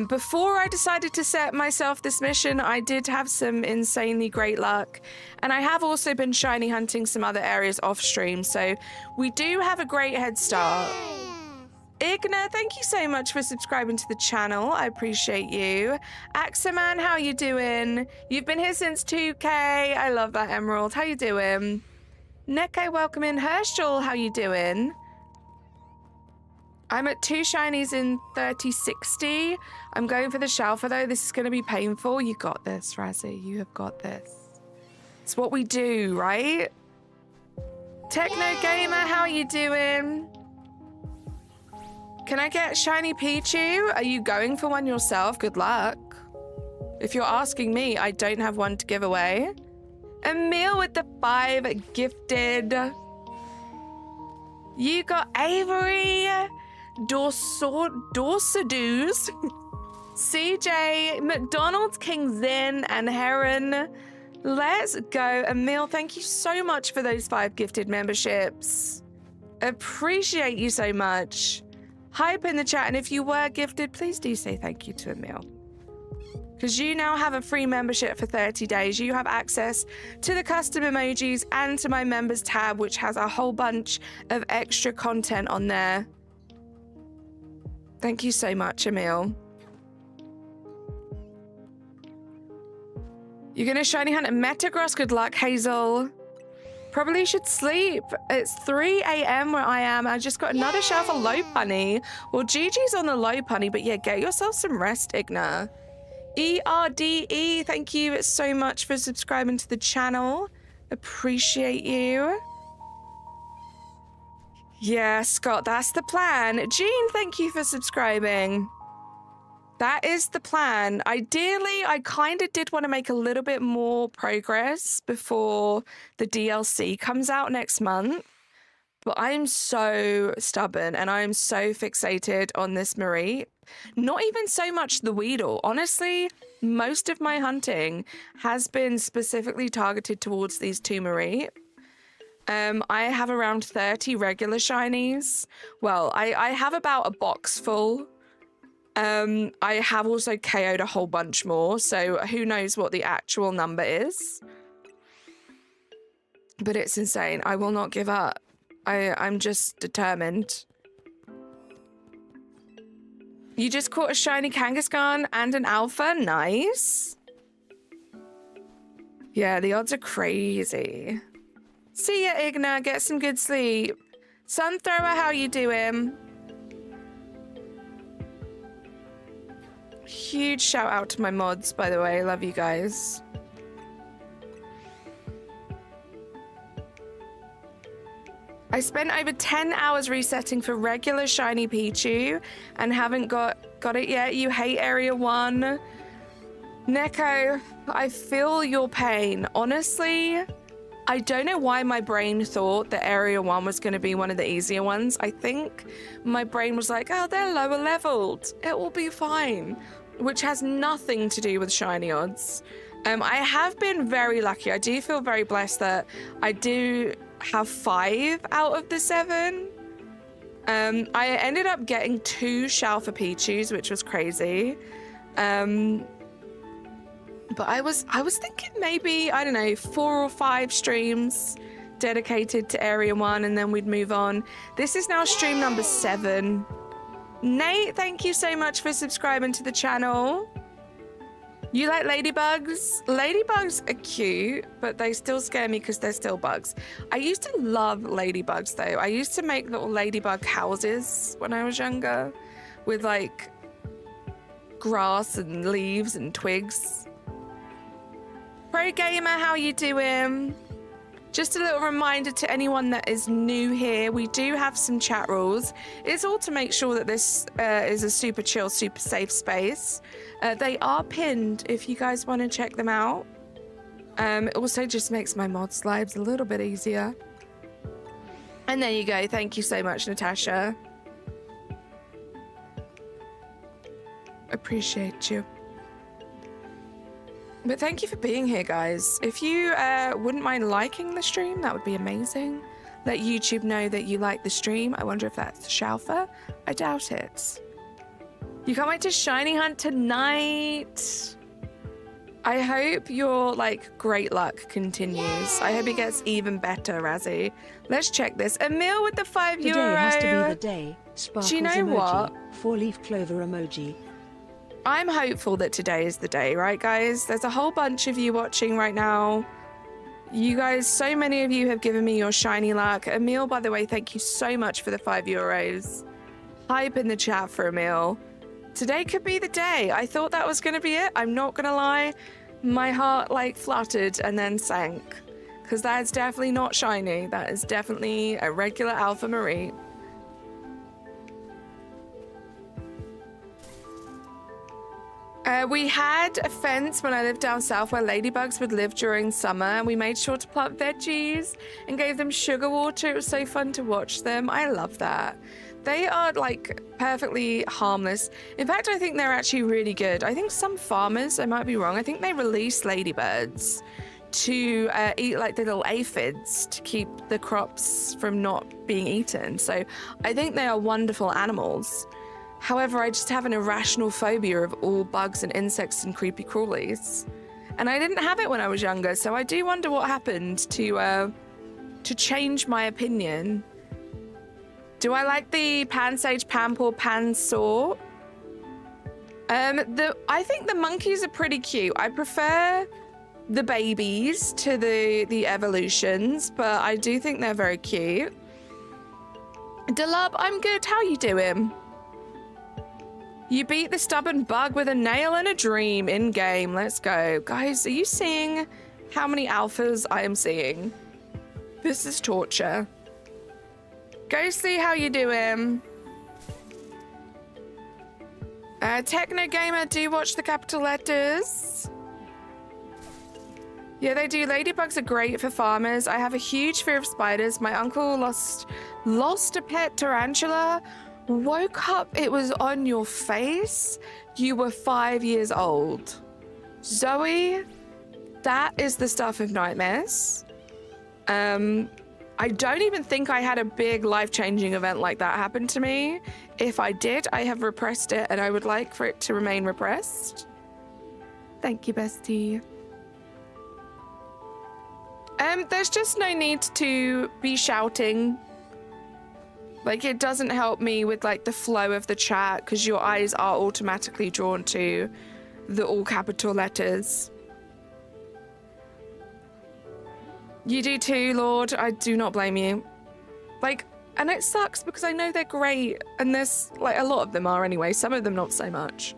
Before I decided to set myself this mission, I did have some insanely great luck. And I have also been shiny hunting some other areas off stream. So we do have a great head start. Igna, thank you so much for subscribing to the channel. I appreciate you. Axaman, how you doing? You've been here since 2K. I love that, Emerald. How you doing? Neko, welcome in. Herschel, how you doing? I'm at 2 shinies in 30-60. I'm going for the Shalfa, though. This is going to be painful. You got this, Razzie. You have got this. It's what we do, right? Techno Gamer, how you doing? Can I get shiny Pichu? Are you going for one yourself? Good luck. If you're asking me, I don't have one to give away. Emil with the 5 gifted. You got Avery, Dorsadoos, CJ, McDonald's, King Zen, and Heron. Let's go. Emil, thank you so much for those 5 gifted memberships. Appreciate you so much. Hype in the chat, and if you were gifted, please do say thank you to Emil. Because you now have a free membership for 30 days. You have access to the custom emojis and to my members tab, which has a whole bunch of extra content on there. Thank you so much, Emil. You're going to shiny hunt a Metagross. Good luck, Hazel. Probably should sleep. It's 3 a.m. where I am. I just got another shower for low punny. Well, Gigi's on the low punny, but yeah, get yourself some rest, Igna. ERDE, thank you so much for subscribing to the channel. Appreciate you. Yeah, Scott, that's the plan. Jean, thank you for subscribing. That is the plan. Ideally, I kind of did want to make a little bit more progress before the DLC comes out next month. But I'm so stubborn and I'm so fixated on this Mareep. Not even so much the Weedle. Honestly, most of my hunting has been specifically targeted towards these 2 Mareep. I have around 30 regular shinies. Well, I have about a box full. I have also KO'd a whole bunch more, so who knows what the actual number is. But it's insane. I will not give up. I'm just determined. You just caught a shiny Kangaskhan and an alpha. Nice. Yeah, the odds are crazy. See ya, Igna. Get some good sleep. Sunthrower, how you doing? Huge shout out to my mods, by the way. Love you guys. I spent over 10 hours resetting for regular shiny Pichu and haven't got it yet. You hate Area 1. Neko, I feel your pain. Honestly, I don't know why my brain thought that Area 1 was going to be one of the easier ones. I think my brain was like, oh, they're lower leveled. It will be fine, which has nothing to do with shiny odds. I have been very lucky. I do feel very blessed that I do have 5 out of the 7. I ended up getting 2 Shalfa Pichus, which was crazy. But I was thinking maybe, I don't know, 4 or 5 streams dedicated to Area 1 and then we'd move on. This is now stream number 7. Nate, thank you so much for subscribing to the channel. You like ladybugs? Ladybugs are cute, but they still scare me because they're still bugs. I used to love ladybugs though. I used to make little ladybug houses when I was younger with like grass and leaves and twigs. Pro Gamer, how you doing? Just a little reminder to anyone that is new here, we do have some chat rules. It's all to make sure that this is a super chill, super safe space. They are pinned if you guys want to check them out. It also just makes my mods' lives a little bit easier. And there you go. Thank you so much, Natasha. Appreciate you. But thank you for being here, guys. If you wouldn't mind liking the stream, that would be amazing. Let YouTube know that you like the stream. I wonder if that's Shalfa. I doubt it. You can't wait to shiny hunt tonight. I hope your like great luck continues. I hope it gets even better, Razzie. Let's check this. Emil with the €5. Today has to be the day. Sparkles Do you know emoji, what? 4-leaf clover emoji. I'm hopeful that today is the day, right, guys? There's a whole bunch of you watching right now. You guys, so many of you have given me your shiny luck. Emil, by the way, thank you so much for the €5. Hype in the chat for Emil. Today could be the day. I thought that was going to be it. I'm not going to lie. My heart, like, fluttered and then sank. Because that's definitely not shiny. That is definitely a regular Alpha Marie. We had a fence when I lived down south where ladybugs would live during summer, and we made sure to plant veggies and gave them sugar water. It was so fun to watch them. I love that. They are like perfectly harmless. In fact, I think they're actually really good. I think some farmers, I might be wrong, I think they release ladybirds to eat like the little aphids to keep the crops from not being eaten. So I think they are wonderful animals. However, I just have an irrational phobia of all bugs and insects and creepy crawlies. And I didn't have it when I was younger, so I do wonder what happened to change my opinion. Do I like the pan sage, pan paw, pan saw? I think the monkeys are pretty cute. I prefer the babies to the evolutions, but I do think they're very cute. Delub, I'm good. How you doing? You beat the stubborn bug with a nail and a dream in game. Let's go. Guys, are you seeing how many alphas I am seeing? This is torture. Go see how you doing. Techno Gamer, do you watch the capital letters? Yeah, they do. Ladybugs are great for farmers. I have a huge fear of spiders. My uncle lost a pet tarantula. Woke up, it was on your face. You were 5 years old. Zoe, that is the stuff of nightmares. I don't even think I had a big life-changing event like that happen to me. If I did, I have repressed it, and I would like for it to remain repressed. Thank you, bestie. There's just no need to be shouting. Like, it doesn't help me with, like, the flow of the chat, because your eyes are automatically drawn to the all capital letters. You do too, Lord. I do not blame you. Like, and it sucks because I know they're great, and there's, like, a lot of them are anyway. Some of them not so much.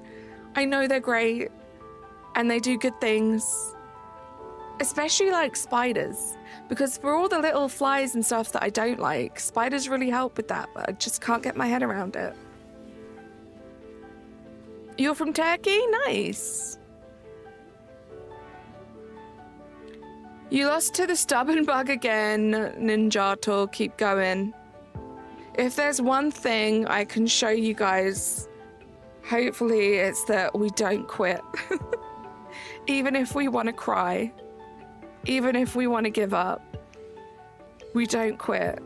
I know they're great, and they do good things. Especially, like, spiders. Because for all the little flies and stuff that I don't like, spiders really help with that, but I just can't get my head around it. You're from Turkey? Nice. You lost to the stubborn bug again, Ninjato. Keep going. If there's one thing I can show you guys, hopefully it's that we don't quit. Even if we want to cry. Even if we want to give up. We don't quit.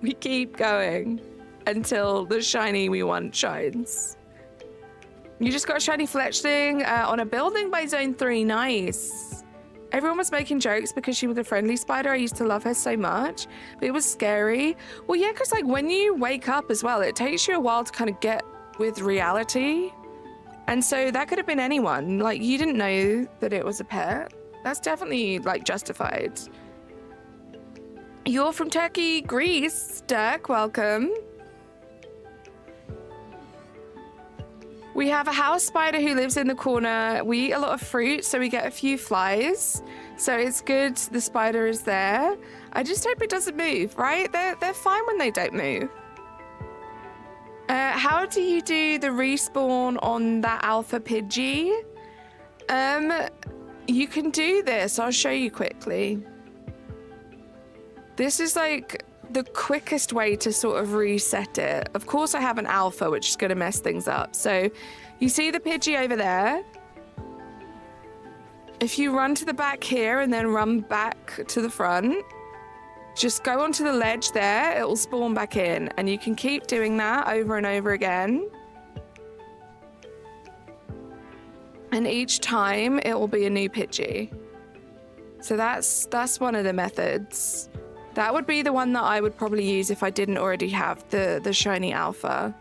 We keep going until the shiny we want shines. You just got a shiny fletchling on a building by zone 3. Nice. Everyone was making jokes because she was a friendly spider. I used to love her so much, but it was scary. Well, yeah, because like when you wake up as well, it takes you a while to kind of get with reality. And so that could have been anyone. Like you didn't know that it was a pet. That's definitely like justified. You're from Turkey, Greece. Dirk, welcome. We have a house spider who lives in the corner. We eat a lot of fruit, so we get a few flies. So it's good the spider is there. I just hope it doesn't move, right? They're fine when they don't move. How do you do the respawn on that alpha Pidgey? You can do this. I'll show you quickly. This is like the quickest way to sort of reset it. Of course, I have an alpha, which is going to mess things up. So you see the Pidgey over there? If you run to the back here and then run back to the front, just go onto the ledge there. It will spawn back in, and you can keep doing that over and over again. And each time it will be a new Pidgey. So that's one of the methods. That would be the one that I would probably use if I didn't already have the shiny alpha.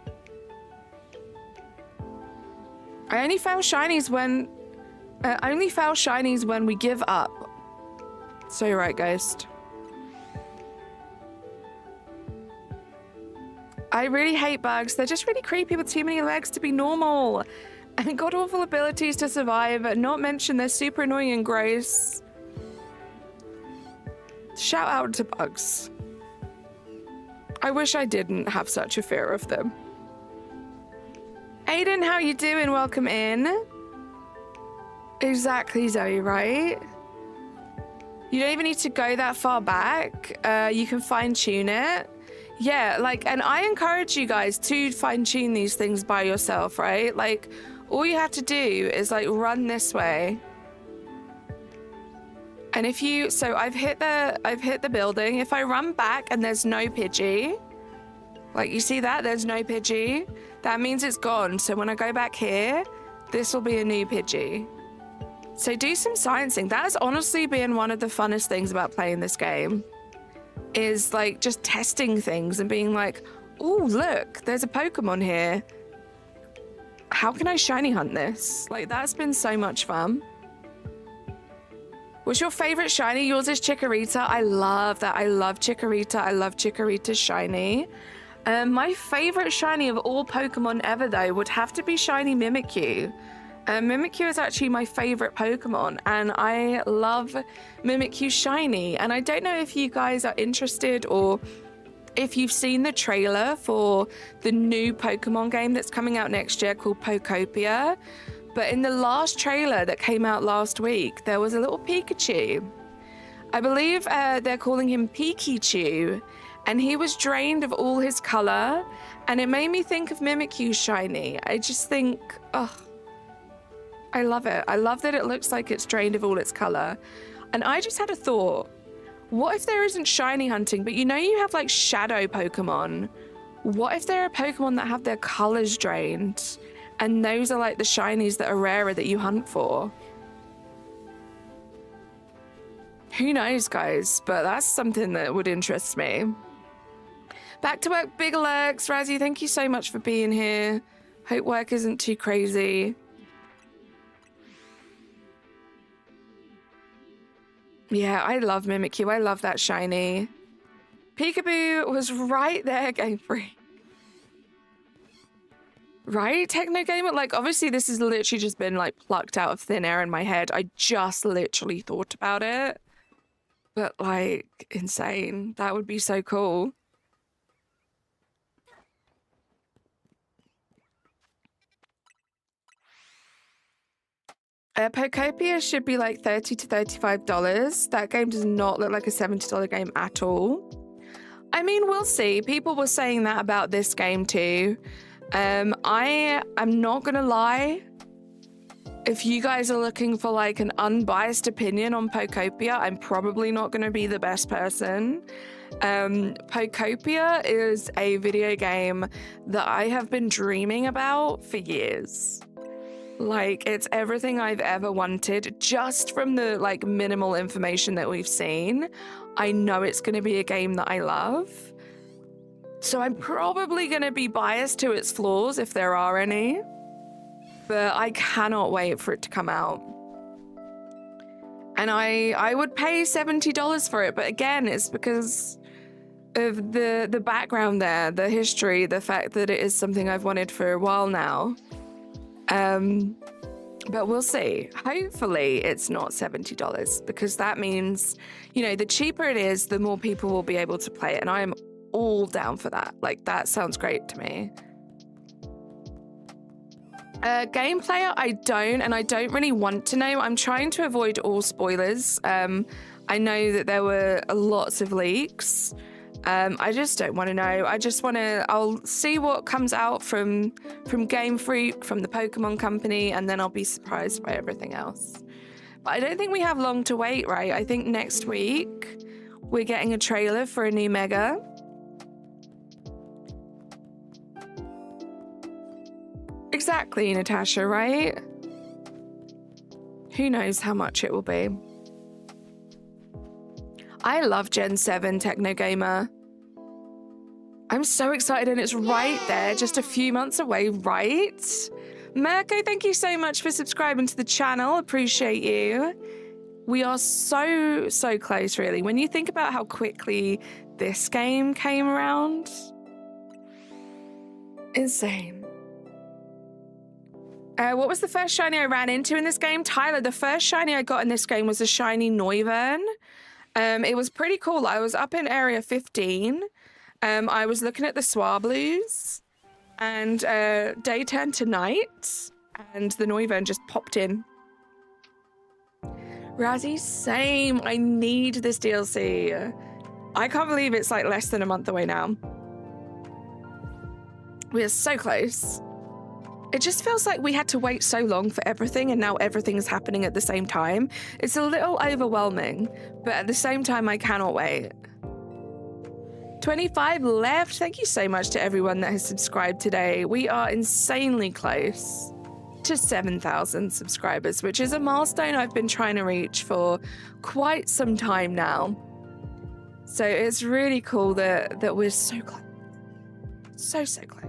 I only fail shinies when we give up. So you're right, Ghost. I really hate bugs. They're just really creepy with too many legs to be normal. And god-awful abilities to survive, not mention they're super annoying and gross. Shout out to bugs. I wish I didn't have such a fear of them. Aiden, how you doing? Welcome in. Exactly, Zoe, right? You don't even need to go that far back. You can fine-tune it. Yeah, like, and I encourage you guys to fine-tune these things by yourself, right? Like, all you have to do is, like, run this way. And if you, so I've hit the building. If I run back and there's no Pidgey, like you see that, there's no Pidgey, that means it's gone. So when I go back here, this will be a new Pidgey. So do some sciencing. That has honestly been one of the funnest things about playing this game, is like just testing things and being like, oh, look, there's a Pokemon here. How can I shiny hunt this? Like, that's been so much fun. What's your favorite shiny? Yours is Chikorita. I love that. I love Chikorita. I love Chikorita's shiny. My favorite shiny of all Pokemon ever, though, would have to be shiny Mimikyu. Mimikyu is actually my favorite Pokemon, and I love Mimikyu shiny. And I don't know if you guys are interested or if you've seen the trailer for the new Pokemon game that's coming out next year called Pokopia. But in the last trailer that came out last week, there was a little Pikachu. I believe they're calling him Pikachu, and he was drained of all his color, and it made me think of Mimikyu shiny. I just think, oh, I love it. I love that it looks like it's drained of all its color. And I just had a thought. What if there isn't shiny hunting, but you know you have like shadow Pokemon? What if there are Pokemon that have their colors drained? And those are like the shinies that are rarer that you hunt for. Who knows, guys? But that's something that would interest me. Back to work, big alerts. Razzie, thank you so much for being here. Hope work isn't too crazy. Yeah, I love Mimikyu. I love that shiny. Peekaboo was right there, Game Freak. Right, Techno Gamer? Like, obviously this has literally just been, like, plucked out of thin air in my head. I just literally thought about it. But, like, insane. That would be so cool. Pocopia should be like $30 to $35. That game does not look like a $70 game at all. I mean, we'll see. People were saying that about this game too. I'm not gonna lie. If you guys are looking for like an unbiased opinion on Pocopia, I'm probably not gonna be the best person. Pocopia is a video game that I have been dreaming about for years. Like, it's everything I've ever wanted. Just from the like minimal information that we've seen, I know it's going to be a game that I love. So I'm probably going to be biased to its flaws if there are any. But I cannot wait for it to come out. And I would pay $70 for it. But again, it's because of the background there, the history, the fact that it is something I've wanted for a while now. But we'll see. Hopefully it's not $70 because that means, you know, the cheaper it is, the more people will be able to play it. And I am all down for that. Like, that sounds great to me. Gameplay, I don't really want to know. I'm trying to avoid all spoilers. I know that there were lots of leaks. I just don't want to know. I'll see what comes out from Game Freak, from the Pokemon Company, and then I'll be surprised by everything else. But I don't think we have long to wait, right? I think next week we're getting a trailer for a new Mega. Exactly, Natasha, right? Who knows how much it will be. I love Gen 7 Techno Gamer. I'm so excited, and it's right there, just a few months away, right? Mirko, thank you so much for subscribing to the channel. Appreciate you. We are so close, really. When you think about how quickly this game came around, insane. What was the first shiny I ran into in this game? Tyler, the first shiny I got in this game was a shiny Noivern. It was pretty cool. I was up in area 15. I was looking at the Swablues, and day turned to night, and the Noivern just popped in. Razzie, same. I need this DLC. I can't believe it's like less than a month away now. We are so close. It just feels like we had to wait so long for everything, and now everything is happening at the same time. It's a little overwhelming, but at the same time, I cannot wait. 25 left. Thank you so much to everyone that has subscribed today. We are insanely close to 7,000 subscribers, which is a milestone I've been trying to reach for quite some time now. So it's really cool that we're so close. So close.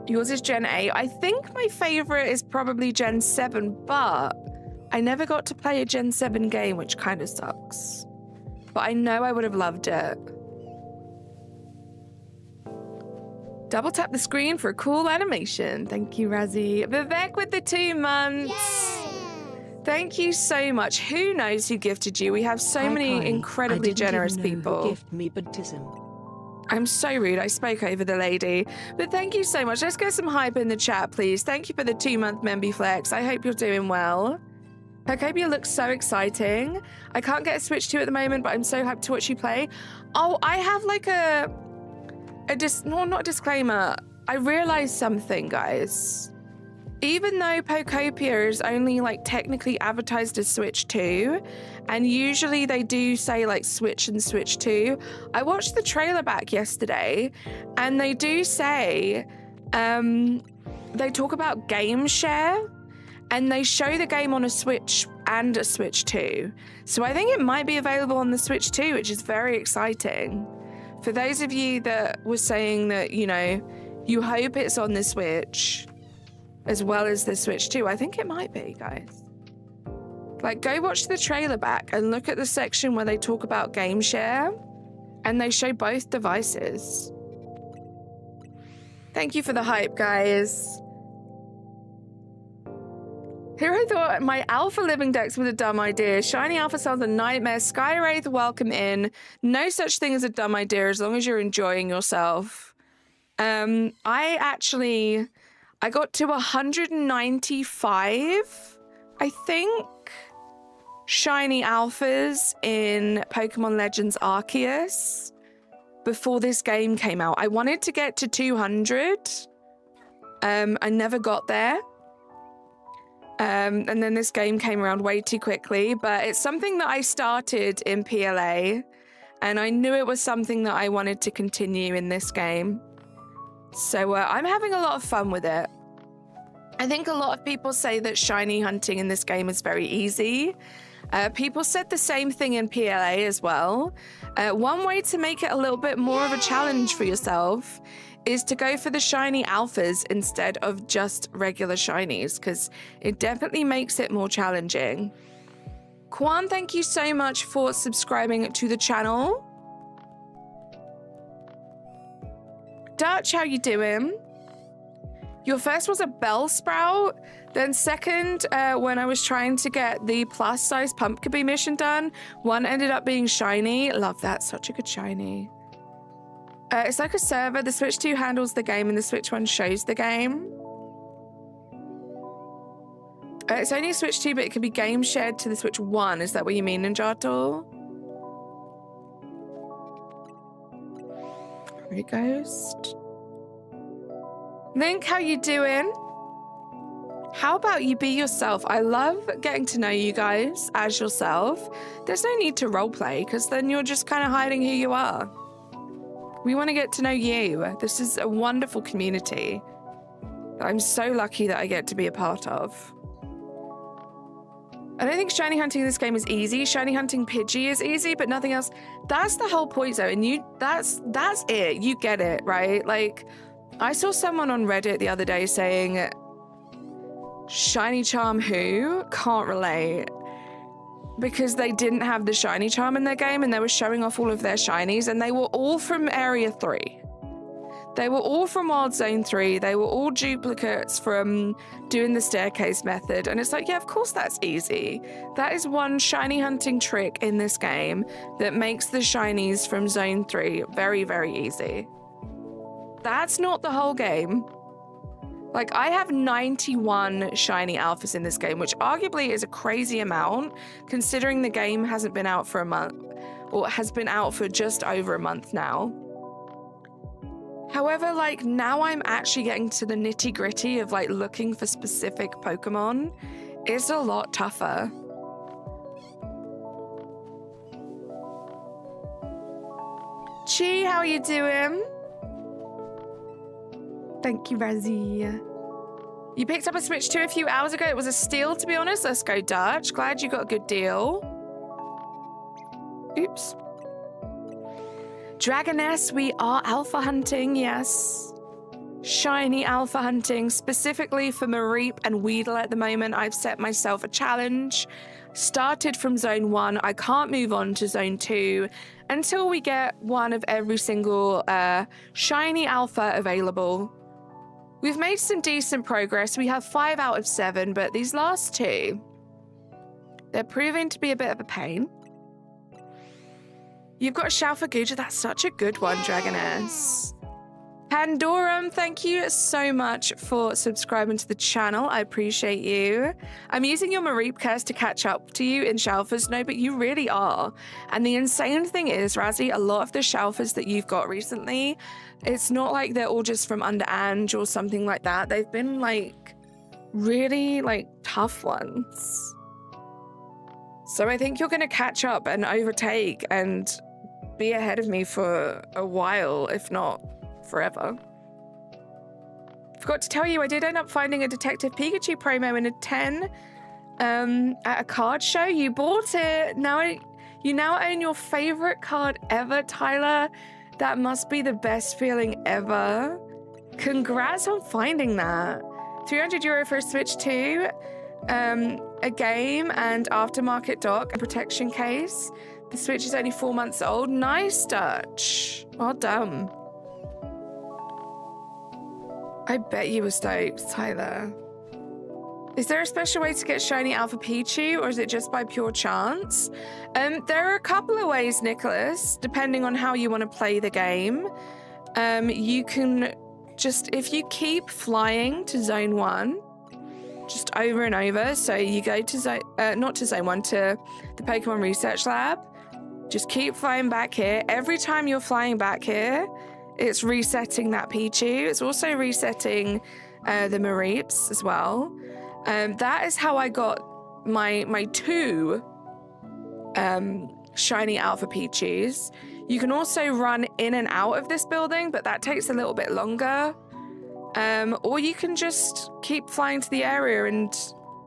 Yours is Gen 8. I think my favorite is probably Gen 7, but I never got to play a Gen 7 game, which kind of sucks. But I know I would have loved it. Double tap the screen for a cool animation. Thank you, Razzie. Vivek with the 2 months. Yeah. Thank you so much. Who knows who gifted you? We have so many incredibly generous people. Who gift me baptism. I'm so rude. I spoke over the lady. But thank you so much. Let's get some hype in the chat, please. Thank you for the 2-month Memby Flex. I hope you're doing well. Pocopia looks so exciting. I can't get a Switch 2 at the moment, but I'm so hyped to watch you play. Oh, I have like not a disclaimer. I realized something, guys. Even though Pocopia is only like technically advertised as Switch 2, and usually they do say like Switch and Switch 2, I watched the trailer back yesterday, and they do say, they talk about game share, and they show the game on a Switch and a Switch 2. So I think it might be available on the Switch 2, which is very exciting. For those of you that were saying that, you know, you hope it's on the Switch as well as the Switch 2, I think it might be, guys. Like, go watch the trailer back and look at the section where they talk about game share, and they show both devices. Thank you for the hype, guys. Hero thought my Alpha Living Dex was a dumb idea. Shiny Alpha sounds a nightmare. Skywraith, welcome in. No such thing as a dumb idea as long as you're enjoying yourself. I got to 195, I think, shiny alphas in Pokemon Legends Arceus before this game came out. I wanted to get to 200. I never got there. And then this game came around way too quickly, but it's something that I started in PLA, and I knew it was something that I wanted to continue in this game. So I'm having a lot of fun with it. I think a lot of people say that shiny hunting in this game is very easy. People said the same thing in PLA as well. One way to make it a little bit more of a challenge for yourself is to go for the shiny alphas instead of just regular shinies, because it definitely makes it more challenging. Kwan, thank you so much for subscribing to the channel. Dutch, how you doing? Your first was a Bellsprout, then second, when I was trying to get the plus-size Pumpkabee mission done, one ended up being shiny. Love that, such a good shiny. It's like a server. The Switch 2 handles the game and the Switch 1 shows the game. It's only Switch 2, but it can be game shared to the Switch 1. Is that what you mean, Ninjato? Fairy Ghost. Link, how you doing? How about you be yourself? I love getting to know you guys as yourself. There's no need to roleplay, because then you're just kind of hiding who you are. We want to get to know you. This is a wonderful community that I'm so lucky that I get to be a part of. I don't think shiny hunting in this game is easy. Shiny hunting Pidgey is easy, but nothing else. That's the whole point, though, and that's it. You get it, right? Like, I saw someone on Reddit the other day saying, shiny charm who? Can't relate. Because they didn't have the shiny charm in their game and they were showing off all of their shinies, and they were all from Area 3. They were all from Wild Zone 3. They were all duplicates from doing the staircase method. And it's like, yeah, of course that's easy. That is one shiny hunting trick in this game that makes the shinies from Zone 3 very, very easy. That's not the whole game. Like, I have 91 shiny alphas in this game, which arguably is a crazy amount, considering the game hasn't been out for a month, or has been out for just over a month now. However, like, now I'm actually getting to the nitty-gritty of, like, looking for specific Pokemon. It's a lot tougher. Chi, how are you doing? Thank you, Razzie. You picked up a Switch 2 a few hours ago. It was a steal, to be honest. Let's go, Dutch. Glad you got a good deal. Oops. Dragoness, we are alpha hunting, yes. Shiny alpha hunting, specifically for Mareep and Weedle at the moment. I've set myself a challenge. Started from Zone 1. I can't move on to Zone 2 until we get one of every single shiny alpha available. We've made some decent progress. We have 5 out of 7, but these last 2, they're proving to be a bit of a pain. You've got a Shalfaguja. That's such a good one, Dragoness. Pandorum, thank you so much for subscribing to the channel. I appreciate you. I'm using your Mareep curse to catch up to you in Shalfas. No, but you really are. And the insane thing is, Razzie, a lot of the Shalfas that you've got recently, it's not like they're all just from under Ange or something like that. They've been like really like tough ones. So I think you're going to catch up and overtake and be ahead of me for a while, if not forever. Forgot to tell you, I did end up finding a Detective Pikachu promo in a 10 at a card show. You bought it. You now own your favorite card ever, Tyler. That must be the best feeling ever. Congrats on finding that. €300 for a Switch 2, a game and aftermarket dock, a protection case. The Switch is only 4 months old. Nice, Dutch. Well done. I bet you were stoked, Tyler. Is there a special way to get shiny Alpha Pichu, or is it just by pure chance? There are a couple of ways, Nicholas, depending on how you want to play the game. You can just if you keep flying to zone 1, just over and over. So you go to zone, not to zone 1, to the Pokemon Research Lab. Just keep flying back here. Every time you're flying back here, it's resetting that Pichu. It's also resetting the Mareeps as well. That is how I got my 2 shiny Alpha Pichus. You can also run in and out of this building, but that takes a little bit longer. Or you can just keep flying to the area and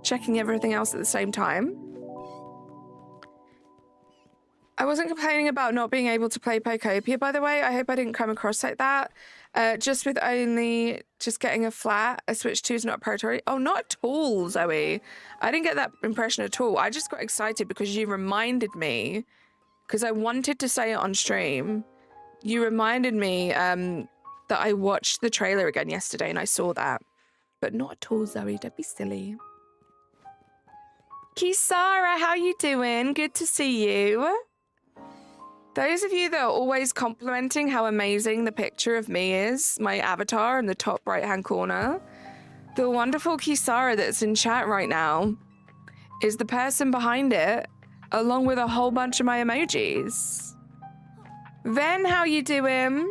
checking everything else at the same time. I wasn't complaining about not being able to play Pokopia, by the way. I hope I didn't come across like that. Just with only just getting a flat, a Switch 2 is not a priority. Oh, not at all, Zoe. I didn't get that impression at all. I just got excited because you reminded me, because I wanted to say it on stream. You reminded me that I watched the trailer again yesterday and I saw that. But not at all, Zoe. Don't be silly. Kisara, how you doing? Good to see you. Those of you that are always complimenting how amazing the picture of me is, my avatar in the top right-hand corner, the wonderful Kisara that's in chat right now is the person behind it, along with a whole bunch of my emojis. Ven, how you doing?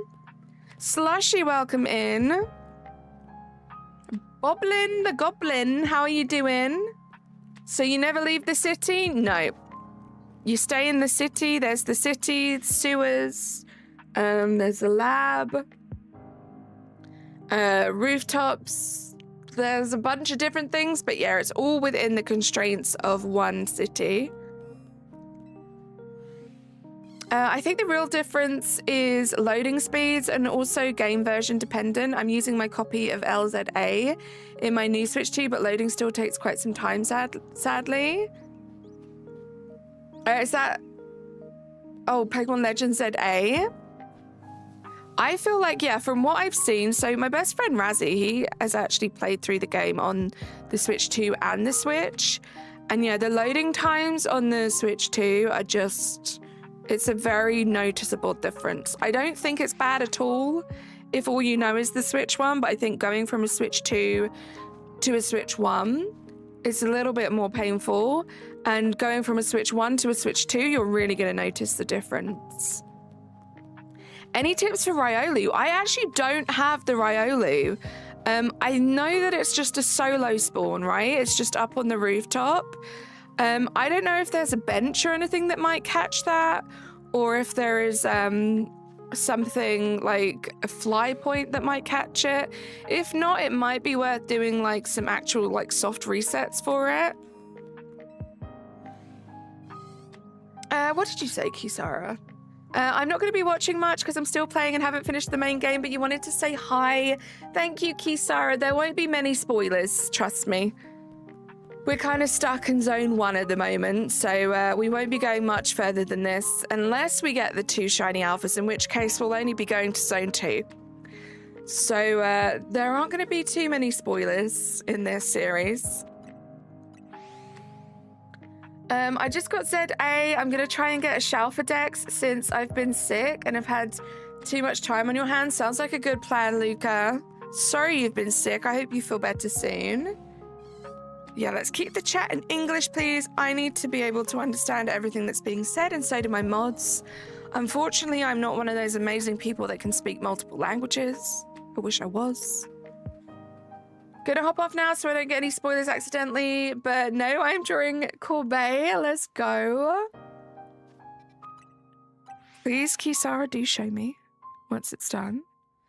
Slushy, welcome in. Boblin the Goblin, how are you doing? So you never leave the city? No. You stay in the city. There's the city, sewers, there's the lab, rooftops. There's a bunch of different things, but yeah, it's all within the constraints of one city. I think the real difference is loading speeds and also game version dependent. I'm using my copy of LZA in my new Switch 2, but loading still takes quite some time, sadly. Is that... Oh, Pokemon Legends ZA? I feel like, yeah, from what I've seen, so my best friend Razzie, he has actually played through the game on the Switch 2 and the Switch. And yeah, the loading times on the Switch 2 are just... It's a very noticeable difference. I don't think it's bad at all if all you know is the Switch 1, but I think going from a Switch 2 to a Switch 1, it's a little bit more painful. And going from a Switch 1 to a Switch 2, you're really going to notice the difference. Any tips for Riolu? I actually don't have the Riolu. I know that it's just a solo spawn, right? It's just up on the rooftop. I don't know if there's a bench or anything that might catch that, or if there is something like a fly point that might catch it. If not, it might be worth doing like some actual like soft resets for it. What did you say, Kisara? I'm not going to be watching much because I'm still playing and haven't finished the main game, but you wanted to say hi. Thank you, Kisara. There won't be many spoilers, trust me. We're kind of stuck in zone 1 at the moment, so we won't be going much further than this unless we get the 2 shiny alphas, in which case we'll only be going to zone 2. So there aren't going to be too many spoilers in this series. I just got ZA. I'm going to try and get a Shalfa Dex since I've been sick and have had too much time on your hands. Sounds like a good plan, Luca. Sorry you've been sick. I hope you feel better soon. Yeah, let's keep the chat in English, please. I need to be able to understand everything that's being said, and so do my mods. Unfortunately, I'm not one of those amazing people that can speak multiple languages. I wish I was. Gonna hop off now so I don't get any spoilers accidentally, but no, I'm drawing Corbet. Let's go. Please, Kisara, do show me once it's done.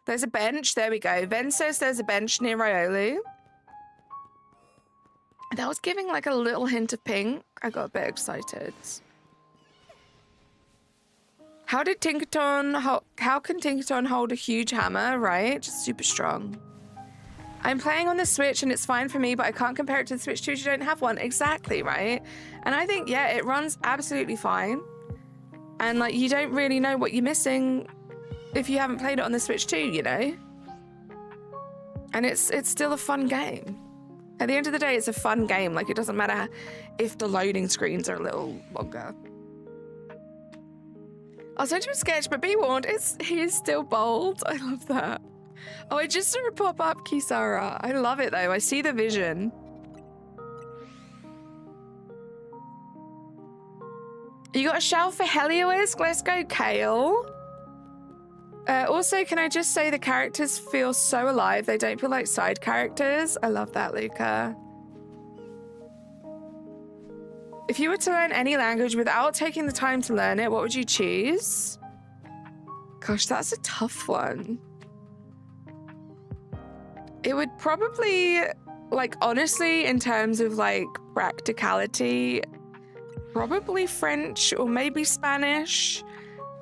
There's a bench. There we go. Ven says there's a bench near Riolu. That was giving like a little hint of pink. I got a bit excited. How can Tinkaton hold a huge hammer, right? Just super strong. I'm playing on the Switch and it's fine for me, but I can't compare it to the Switch 2 because you don't have one. Exactly, right? And I think, yeah, it runs absolutely fine. And like, you don't really know what you're missing if you haven't played it on the Switch 2, you know? And it's still a fun game. At the end of the day, it's a fun game. Like, it doesn't matter if the loading screens are a little longer. I'll send you a sketch, but be warned, he is still bold. I love that. Oh, I just saw it pop up, Kisara. I love it though. I see the vision. You got a shout for Helioisk? Let's go, Kale. Also, can I just say the characters feel so alive. They don't feel like side characters. I love that, Luca. If you were to learn any language without taking the time to learn it, what would you choose? Gosh, that's a tough one. It would probably, like, honestly, in terms of, like, practicality, probably French or maybe Spanish.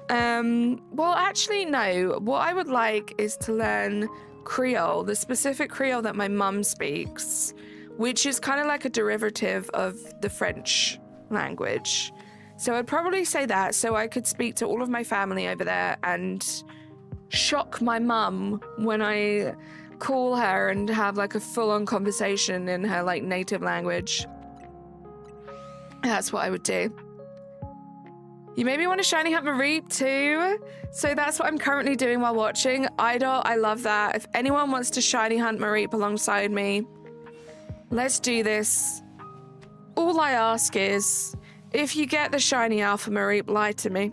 Well, actually, no. What I would like is to learn Creole, the specific Creole that my mum speaks, which is kind of like a derivative of the French language. So I'd probably say that so I could speak to all of my family over there and shock my mum when I call her and have like a full-on conversation in her like native language. That's what I would do. You made me want to shiny hunt Mareep too. So that's what I'm currently doing while watching. Idol, I love that. If anyone wants to shiny hunt Mareep alongside me, let's do this. All I ask is, if you get the shiny alpha Mareep, lie to me.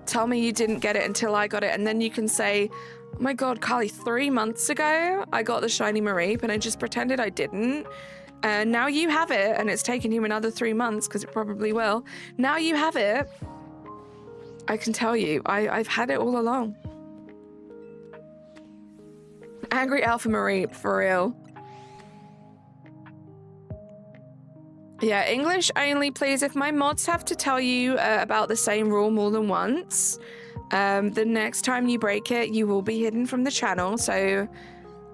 Tell me you didn't get it until I got it, and then you can say, oh my god, Carly, 3 months ago, I got the shiny Mareep, and I just pretended I didn't. And now you have it, and it's taken you another 3 months, because it probably will. Now you have it. I can tell you, I've had it all along. Angry Alpha Mareep, for real. Yeah, English only, please. If my mods have to tell you about the same rule more than once, the next time you break it, you will be hidden from the channel. So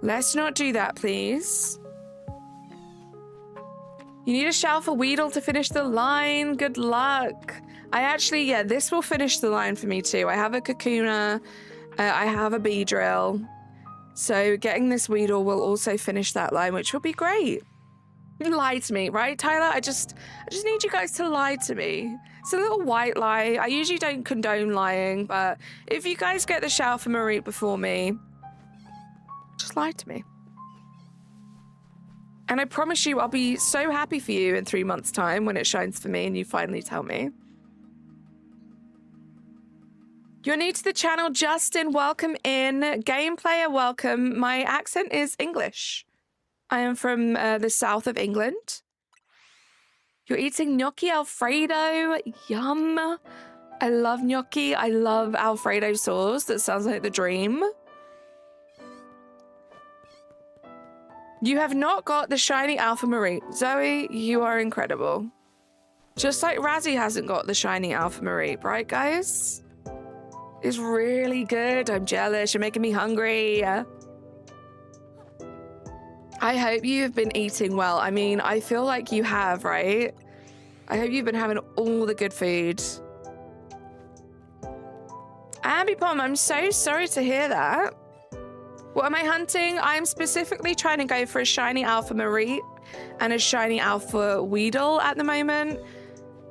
let's not do that, please. You need a shout for Weedle to finish the line. Good luck. I actually, yeah, this will finish the line for me too. I have a Kakuna. I have a Beedrill. So getting this Weedle will also finish that line, which will be great. Lie to me, right, Tyler? I just need you guys to lie to me. It's a little white lie. I usually don't condone lying, but if you guys get the shout for Mareep before me, just lie to me. And I promise you, I'll be so happy for you in 3 months' time when it shines for me and you finally tell me. You're new to the channel, Justin. Welcome in. Game player, welcome. My accent is English. I am from the south of England. You're eating gnocchi Alfredo. Yum. I love gnocchi. I love Alfredo sauce. That sounds like the dream. You have not got the shiny Alpha Mareep. Zoe, you are incredible. Just like Razzie hasn't got the shiny Alpha Mareep, right, guys? It's really good. I'm jealous. You're making me hungry. I hope you've been eating well. I mean, I feel like you have, right? I hope you've been having all the good food. Ambipom, I'm so sorry to hear that. What am I hunting? I'm specifically trying to go for a shiny Alpha Mareep and a shiny Alpha Weedle at the moment.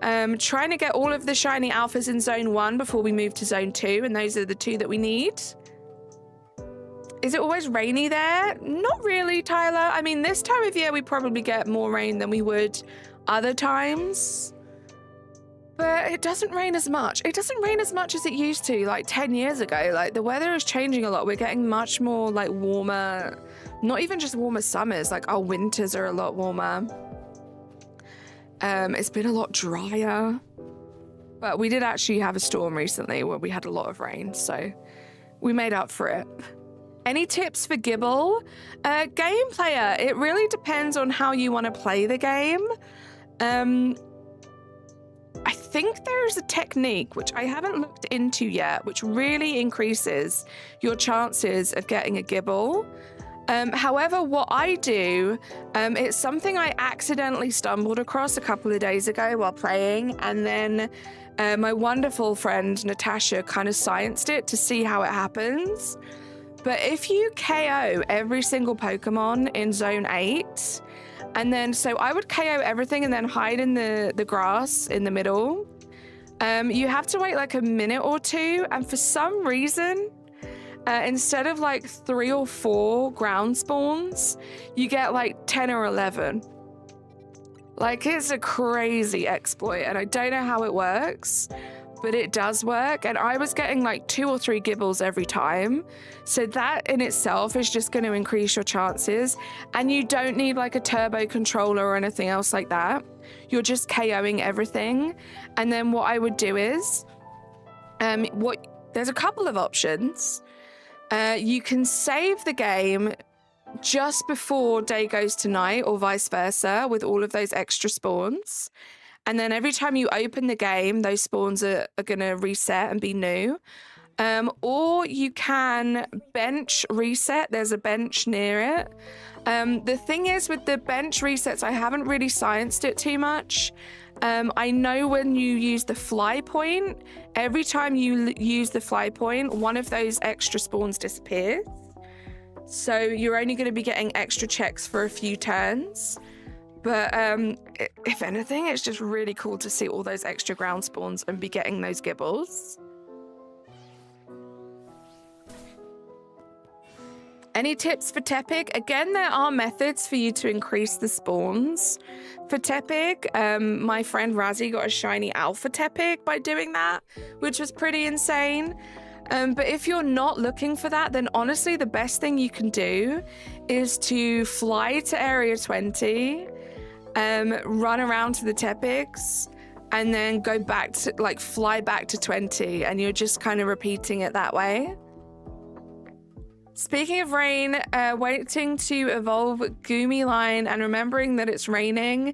Trying to get all of the shiny Alphas in Zone 1 before we move to Zone 2, and those are the 2 that we need. Is it always rainy there? Not really, Tyler. I mean, this time of year we probably get more rain than we would other times. But it doesn't rain as much. It doesn't rain as much as it used to, like 10 years ago. Like, the weather is changing a lot. We're getting much more, like, warmer. Not even just warmer summers. Like, our winters are a lot warmer. It's been a lot drier. But we did actually have a storm recently where we had a lot of rain. So we made up for it. Any tips for Gibble? Game player, it really depends on how you want to play the game. I think there's a technique, which I haven't looked into yet, which really increases your chances of getting a Gibble. However, what I do, it's something I accidentally stumbled across a couple of days ago while playing, and then my wonderful friend Natasha kind of scienced it to see how it happens. But if you KO every single Pokemon in Zone 8, and then, so I would KO everything and then hide in the grass in the middle, you have to wait like a minute or two, and for some reason, instead of like 3 or 4 ground spawns, you get like 10 or 11. Like, it's a crazy exploit, and I don't know how it works, but it does work. And I was getting like 2 or 3 gibbles every time. So that in itself is just going to increase your chances. And you don't need like a turbo controller or anything else like that. You're just KOing everything. And then what I would do is, there's a couple of options. You can save the game just before day goes to night, or vice versa, with all of those extra spawns. And then every time you open the game, those spawns are going to reset and be new. Or you can bench reset. There's a bench near it. The thing is, with the bench resets, I haven't really scienced it too much. I know when you use the fly point, every time you use the fly point, one of those extra spawns disappears. So you're only going to be getting extra checks for a few turns. But if anything, it's just really cool to see all those extra ground spawns and be getting those gibbles. Any tips for Tepig? Again, there are methods for you to increase the spawns. For Tepig, my friend Razzie got a shiny alpha Tepig by doing that, which was pretty insane. But if you're not looking for that, then honestly, the best thing you can do is to fly to Area 20, run around to the Tepigs, and then go back to, like, fly back to 20, and you're just kind of repeating it that way. Speaking of rain, waiting to evolve Goomy Line and remembering that it's raining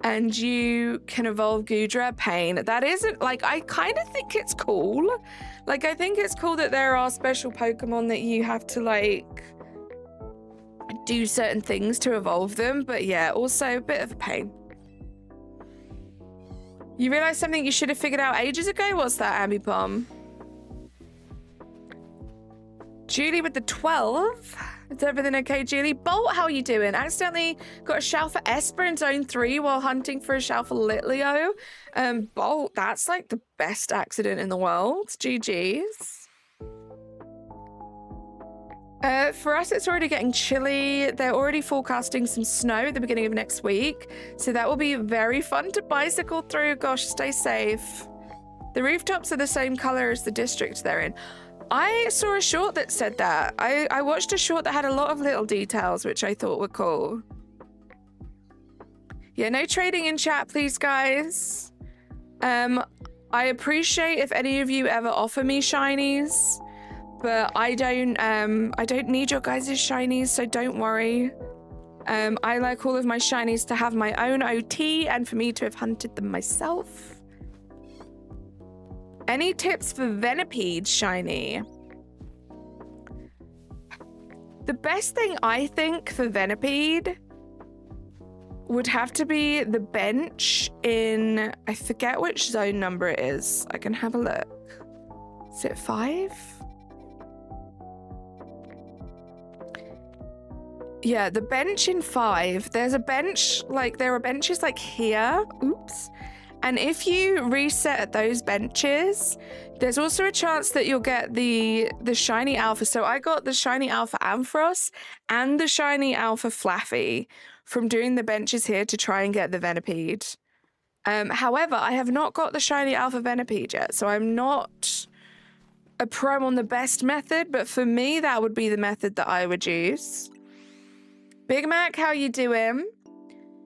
and you can evolve Goodra, pain. That isn't, like, I kind of think it's cool. Like, I think it's cool that there are special Pokemon that you have to, like, do certain things to evolve them. But yeah, also a bit of a pain. You realize something you should have figured out ages ago? What's that, Ambipom? Julie with the 12. Is everything okay, Julie? Bolt, how are you doing? Accidentally got a shell for Esper in Zone 3 while hunting for a shell for Litleo. Bolt, that's like the best accident in the world. GG's. For us, it's already getting chilly. They're already forecasting some snow at the beginning of next week. So that will be very fun to bicycle through. Gosh, stay safe. The rooftops are the same color as the district they're in. I saw a short that said that. I watched a short that had a lot of little details, which I thought were cool. Yeah, no trading in chat, please, guys. I appreciate if any of you ever offer me shinies, but I don't need your guys' shinies, so don't worry. I like all of my shinies to have my own OT and for me to have hunted them myself. Any tips for Venipede shiny? The best thing I think for Venipede would have to be the bench in, I forget which zone number it is. I can have a look. Is it 5? Yeah, the bench in 5. There's a bench, like there are benches like here. Oops. And if you reset at those benches, there's also a chance that you'll get the shiny alpha. So I got the shiny alpha Ampharos and the shiny alpha Flaffy from doing the benches here to try and get the Venipede. However, I have not got the shiny alpha Venipede yet, so I'm not a pro on the best method, but for me, that would be the method that I would use. Big Mac, how you doing?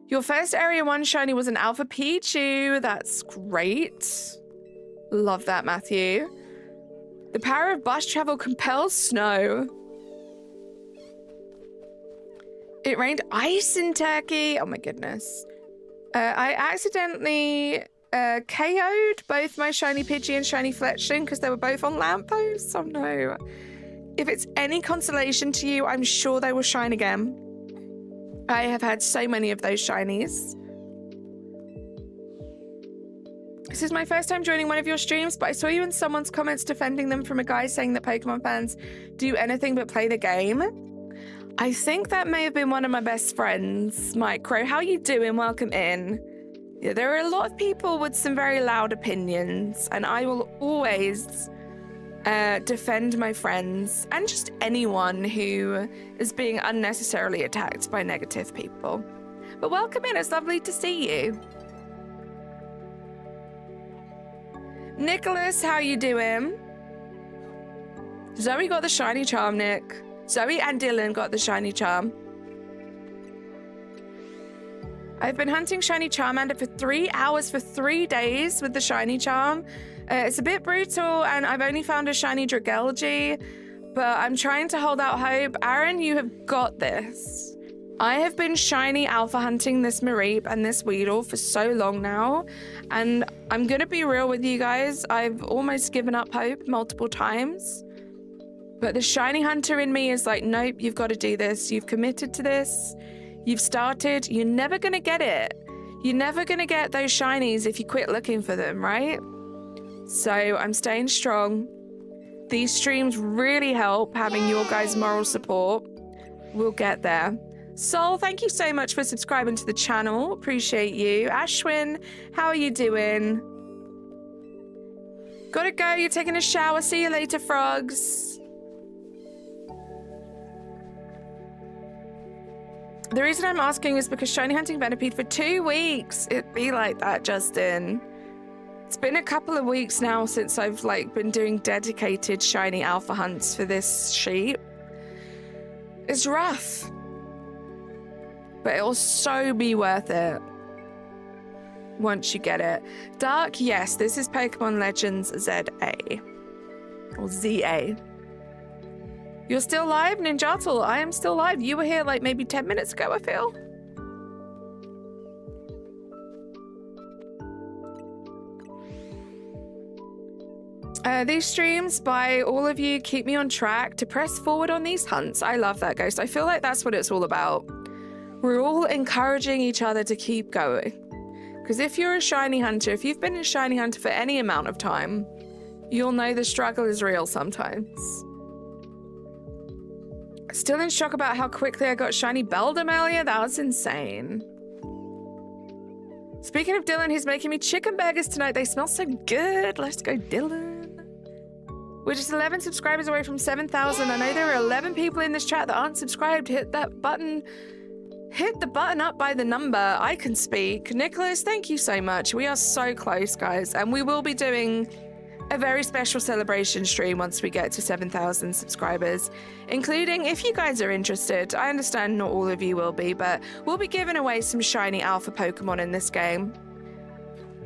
Your first Area 1 shiny was an Alpha Pichu. That's great. Love that, Matthew. The power of bus travel compels snow. It rained ice in Turkey. Oh my goodness. I accidentally KO'd both my shiny Pidgey and shiny Fletchling because they were both on lampposts. Oh no. If it's any consolation to you, I'm sure they will shine again. I have had so many of those shinies. This is my first time joining one of your streams, but I saw you in someone's comments defending them from a guy saying that Pokemon fans do anything but play the game. I think that may have been one of my best friends, Micro. How you doing? Welcome in. Yeah, there are a lot of people with some very loud opinions, and I will always defend my friends and just anyone who is being unnecessarily attacked by negative people. But welcome in, it's lovely to see you. Nicholas, how you doing? Zoe got the shiny charm, Nick. Zoe and Dylan got the shiny charm. I've been hunting shiny Charmander for 3 hours for 3 days with the shiny charm. It's a bit brutal, and I've only found a shiny Dragalge, but I'm trying to hold out hope. Aaron, you have got this. I have been shiny alpha hunting this Mareep and this Weedle for so long now, and I'm gonna be real with you guys. I've almost given up hope multiple times, but the shiny hunter in me is like, nope, you've got to do this. You've committed to this. You've started. You're never gonna get it. You're never gonna get those shinies if you quit looking for them, right? So I'm staying strong. These streams really help having your guys' moral support. We'll get there. Sol, thank you so much for subscribing to the channel. Appreciate you. Ashwin, how are you doing? Gotta go. You're taking a shower. See you later, frogs. The reason I'm asking is because shiny hunting Venipede for 2 weeks. It'd be like that, Justin. It's been a couple of weeks now since I've been doing dedicated shiny alpha hunts for this sheep. It's rough, but it'll so be worth it once you get it. Dark, yes, this is Pokemon Legends ZA or ZA. You're still live, Ninjatul? I am still live. You were here maybe 10 minutes ago, I feel. These streams by all of you keep me on track to press forward on these hunts. I love that, Ghost. I feel like that's what it's all about. We're all encouraging each other to keep going. Because if you're a shiny hunter, if you've been a shiny hunter for any amount of time, you'll know the struggle is real sometimes. Still in shock about how quickly I got shiny Beldum earlier. That was insane. Speaking of Dylan, he's making me chicken burgers tonight. They smell so good. Let's go, Dylan. We're just 11 subscribers away from 7,000. I know there are 11 people in this chat that aren't subscribed. Hit that button. Hit the button up by the number. I can speak. Nicholas, thank you so much. We are so close, guys. And we will be doing a very special celebration stream once we get to 7,000 subscribers, including, if you guys are interested, I understand not all of you will be, but we'll be giving away some shiny alpha Pokemon in this game.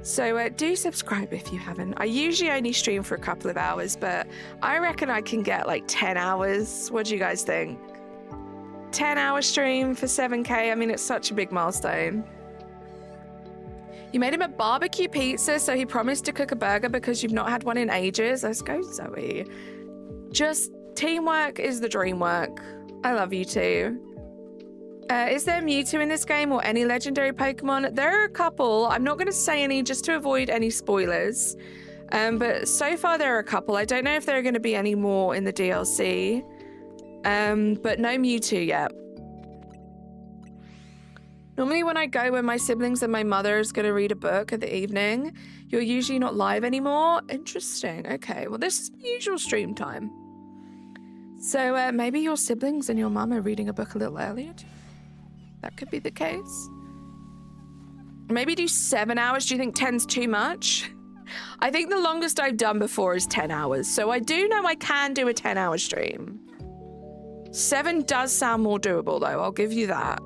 So do subscribe if you haven't. I usually only stream for a couple of hours, but I reckon I can get 10 hours. What do you guys think? 10-hour stream for 7K? I mean, it's such a big milestone. You made him a barbecue pizza, so he promised to cook a burger because you've not had one in ages. Let's go, Zoe. Just teamwork is the dream work. I love you too. Is there Mewtwo in this game or any legendary Pokemon? There are a couple. I'm not going to say any just to avoid any spoilers. But so far there are a couple. I don't know if there are going to be any more in the DLC. But no Mewtwo yet. Normally when I go when my siblings and my mother is going to read a book at the evening, you're usually not live anymore. Interesting. Okay, well this is usual stream time. So maybe your siblings and your mum are reading a book a little earlier too. That could be the case. Maybe do 7 hours. Do you think 10's too much? I think the longest I've done before is 10 hours. So I do know I can do a 10-hour stream. 7 does sound more doable though. I'll give you that.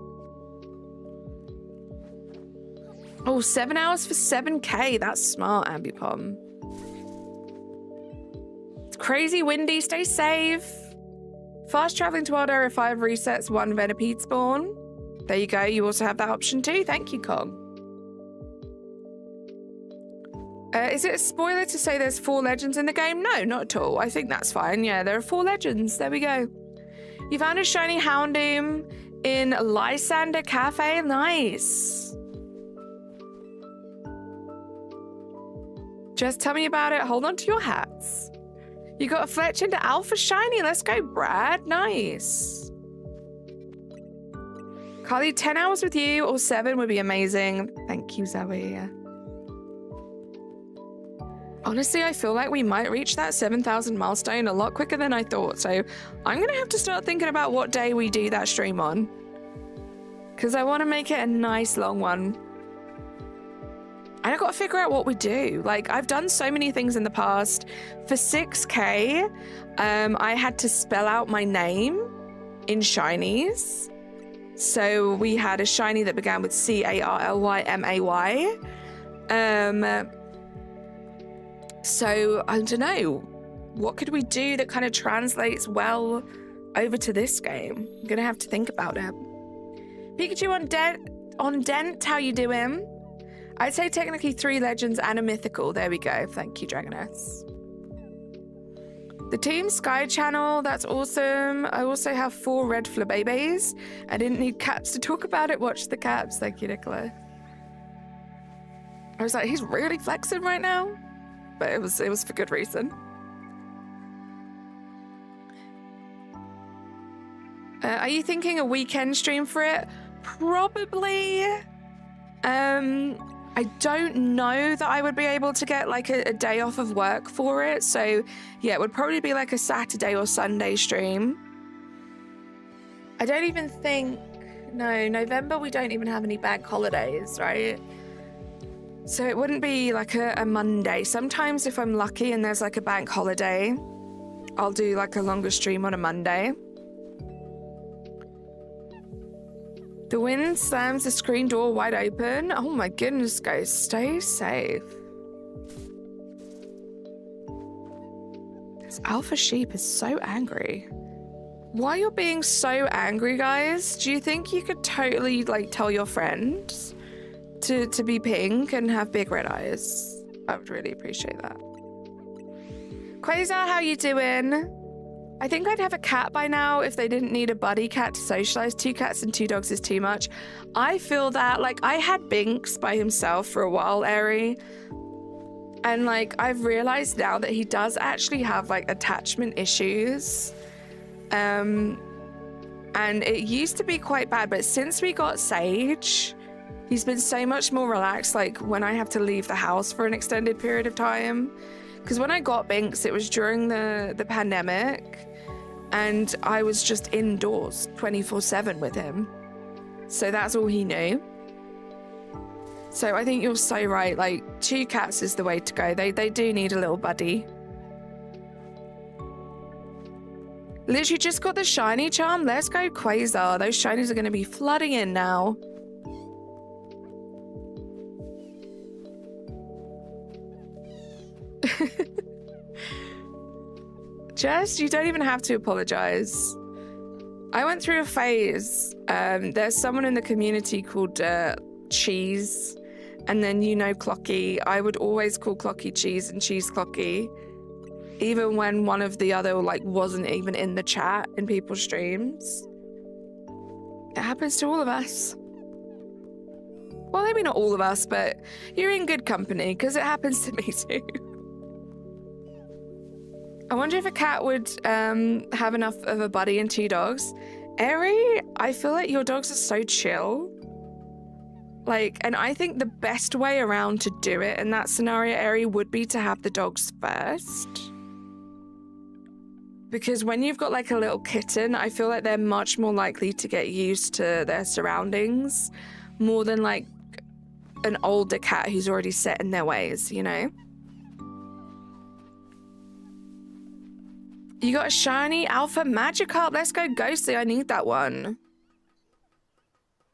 Oh, 7 hours for 7K. That's smart, Ambipom. It's crazy windy. Stay safe. Fast traveling to Wild Area 5 resets 1 Venipede spawn. There you go. You also have that option too. Thank you, Kong. Is it a spoiler to say there's 4 legends in the game? No, not at all. I think that's fine. Yeah, there are 4 legends. There we go. You found a shiny Houndoom in Lysander Cafe. Nice. Just tell me about it. Hold on to your hats. You got a Fletch into Alpha Shiny. Let's go, Brad. Nice. Carly, 10 hours with you or 7 would be amazing. Thank you, Zoe. Honestly, I feel like we might reach that 7,000 milestone a lot quicker than I thought. So I'm going to have to start thinking about what day we do that stream on. Because I want to make it a nice long one. And I've got to figure out what we do. Like, I've done so many things in the past. For 6K, I had to spell out my name in shinies. So we had a shiny that began with CARLYMAY. So I don't know, what could we do that kind of translates well over to this game? I'm gonna have to think about it. Pikachu on Dent, how you doing? I'd say technically 3 legends and a mythical. There we go. Thank you, Dragoness. The Team Sky channel, that's awesome. I also have 4 red flabébés. I didn't need cats to talk about it. Watch the cats. Thank you, Nicola. I was like, he's really flexing right now. But it was for good reason. Are you thinking a weekend stream for it? Probably. I don't know that I would be able to get like a day off of work for it. So yeah, it would probably be like a Saturday or Sunday stream. I don't even think, no, November we don't even have any bank holidays, right? So it wouldn't be like a Monday. Sometimes if I'm lucky and there's like a bank holiday, I'll do like a longer stream on a Monday. The wind slams the screen door wide open. Oh my goodness, guys, stay safe. This alpha sheep is so angry. Why you're being so angry, guys? Do you think you could totally like tell your friends to be pink and have big red eyes? I would really appreciate that. Quasar, how you doing? I think I'd have a cat by now if they didn't need a buddy cat to socialize. 2 cats and 2 dogs is too much. I feel that. Like, I had Binks by himself for a while, Eri. And, like, I've realized now that he does actually have, like, attachment issues. And it used to be quite bad, but since we got Sage, he's been so much more relaxed, like, when I have to leave the house for an extended period of time. Because when I got Binks, it was during the pandemic, and I was just indoors 24/7 with him. So that's all he knew. So I think you're so right. Like, 2 cats is the way to go. They do need a little buddy. Literally just got the shiny charm. Let's go, Quasar. Those shinies are going to be flooding in now. Jess, you don't even have to apologize. I went through a phase. There's someone in the community called Cheese, and then Clocky. I would always call Clocky Cheese and Cheese Clocky, even when one of the other like wasn't even in the chat in people's streams. It happens to all of us. Well, maybe not all of us, but you're in good company because it happens to me too. I wonder if a cat would have enough of a buddy and 2 dogs. Eri, I feel like your dogs are so chill. Like, and I think the best way around to do it in that scenario, Eri, would be to have the dogs first. Because when you've got like a little kitten, I feel like they're much more likely to get used to their surroundings more than like an older cat who's already set in their ways, you know? You got a shiny alpha Magikarp. Let's go, Ghostly. I need that one.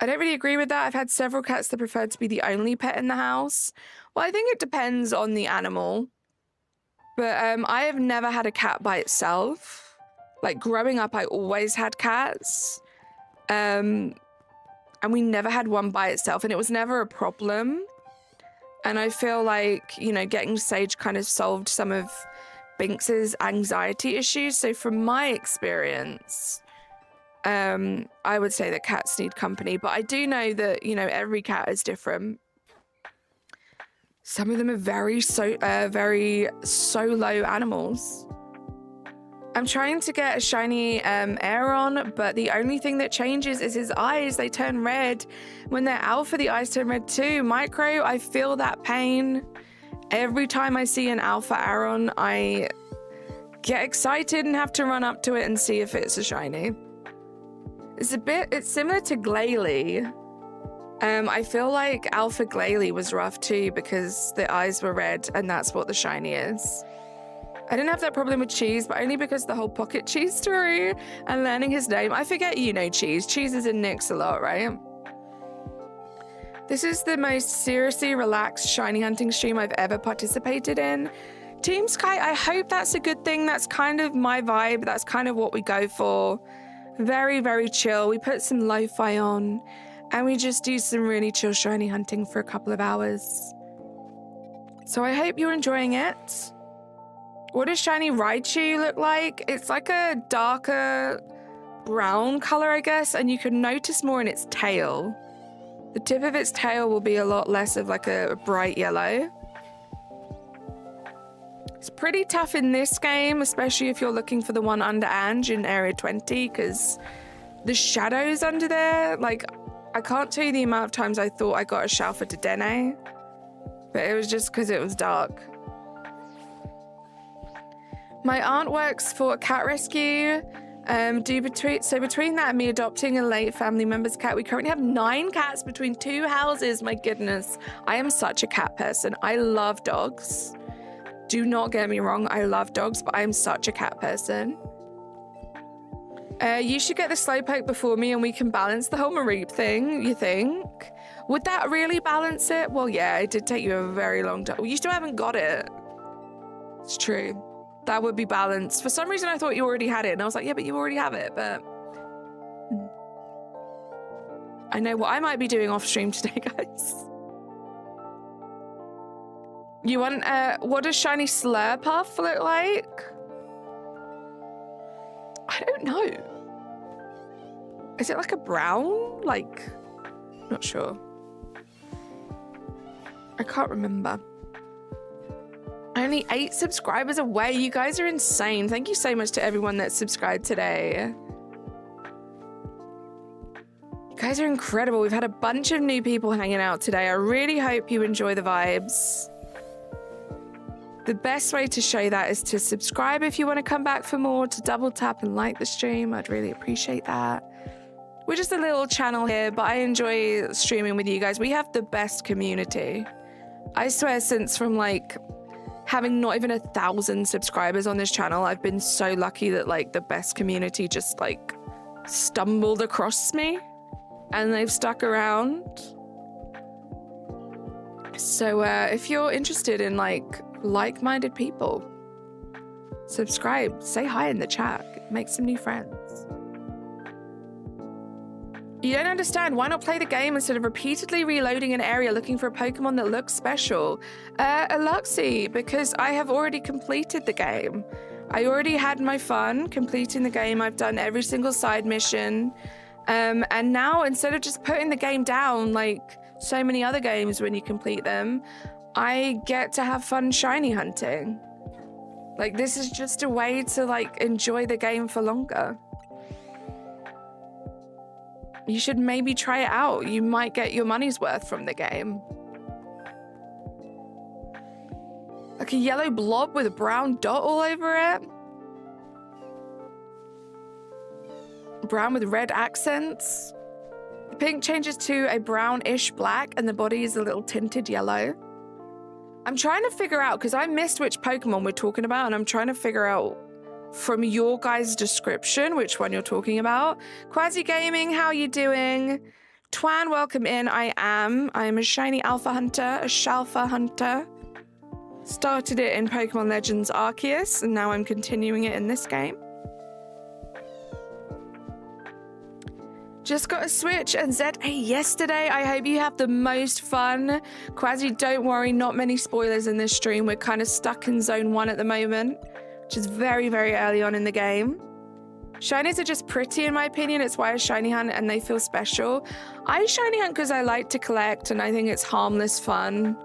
I don't really agree with that. I've had several cats that prefer to be the only pet in the house. Well, I think it depends on the animal. But I have never had a cat by itself. Like, growing up, I always had cats. And we never had one by itself, and it was never a problem. And I feel like, getting Sage kind of solved some of Binks's anxiety issues. So from my experience, I would say that cats need company, but I do know that, every cat is different. Some of them are very solo animals. I'm trying to get a shiny Aeron, but the only thing that changes is his eyes. They turn red. When they're alpha, the eyes turn red too. Micro, I feel that pain. Every time I see an alpha Aron, I get excited and have to run up to it and see if it's a shiny. It's similar to Glalie. I feel like Alpha Glalie was rough too because the eyes were red and that's what the shiny is. I didn't have that problem with Cheese, but only because the whole Pocket Cheese story and learning his name. I forget you know Cheese. Cheese is in Nyx a lot, right? This is the most seriously relaxed shiny hunting stream I've ever participated in. Team Sky, I hope that's a good thing. That's kind of my vibe. That's kind of what we go for. Very, very chill. We put some lo-fi on and we just do some really chill shiny hunting for a couple of hours. So I hope you're enjoying it. What does shiny Raichu look like? It's like a darker brown color, I guess, and you can notice more in its tail. The tip of its tail will be a lot less of like a bright yellow. It's pretty tough in this game, especially if you're looking for the one under Ange in Area 20, because the shadows under there, like, I can't tell you the amount of times I thought I got a Shalfa to Dene, but it was just because it was dark. My aunt works for a cat rescue. Between that and me adopting a late family member's cat, we currently have 9 cats between 2 houses. My goodness, I am such a cat person. I love dogs. Do not get me wrong, I love dogs, but I am such a cat person. You should get the Slowpoke before me and we can balance the whole Mareep thing, you think? Would that really balance it? Well, yeah, it did take you a very long time. Well, you still haven't got it. It's true. That would be balanced. For some reason, I thought you already had it. And I was like, yeah, but you already have it. But I know what I might be doing off stream today, guys. You want, what does shiny Slurpuff look like? I don't know. Is it like a brown? Like, not sure. I can't remember. Only 8 subscribers away. You guys are insane. Thank you so much to everyone that subscribed today. You guys are incredible. We've had a bunch of new people hanging out today. I really hope you enjoy the vibes. The best way to show that is to subscribe if you want to come back for more, to double tap and like the stream. I'd really appreciate that. We're just a little channel here, but I enjoy streaming with you guys. We have the best community. I swear, since from like having not even 1,000 subscribers on this channel, I've been so lucky that like the best community just like stumbled across me and they've stuck around. So if you're interested in like-minded people, subscribe, say hi in the chat, make some new friends. You don't understand. Why not play the game instead of repeatedly reloading an area looking for a Pokemon that looks special? Aluxie, because I have already completed the game. I already had my fun completing the game. I've done every single side mission. And now, instead of just putting the game down like so many other games when you complete them, I get to have fun shiny hunting. Like, this is just a way to like enjoy the game for longer. You should maybe try it out. You might get your money's worth from the game. Like a yellow blob with a brown dot all over it. Brown with red accents. The pink changes to a brownish black and the body is a little tinted yellow. I'm trying to figure out, because I missed which Pokemon we're talking about, and I'm trying to figure out from your guys' description which one you're talking about. Quasi Gaming, how you doing? Twan, welcome in. I am a shiny alpha hunter, a Shalfa hunter. Started it in Pokemon Legends Arceus, and now I'm continuing it in this game. Just got a Switch and ZA yesterday. I hope you have the most fun. Quasi, don't worry, not many spoilers in this stream. We're kind of stuck in Zone 1 at the moment, which is very, very early on in the game. Shinies are just pretty, in my opinion. It's why I shiny hunt, and they feel special. I shiny hunt because I like to collect, and I think it's harmless fun.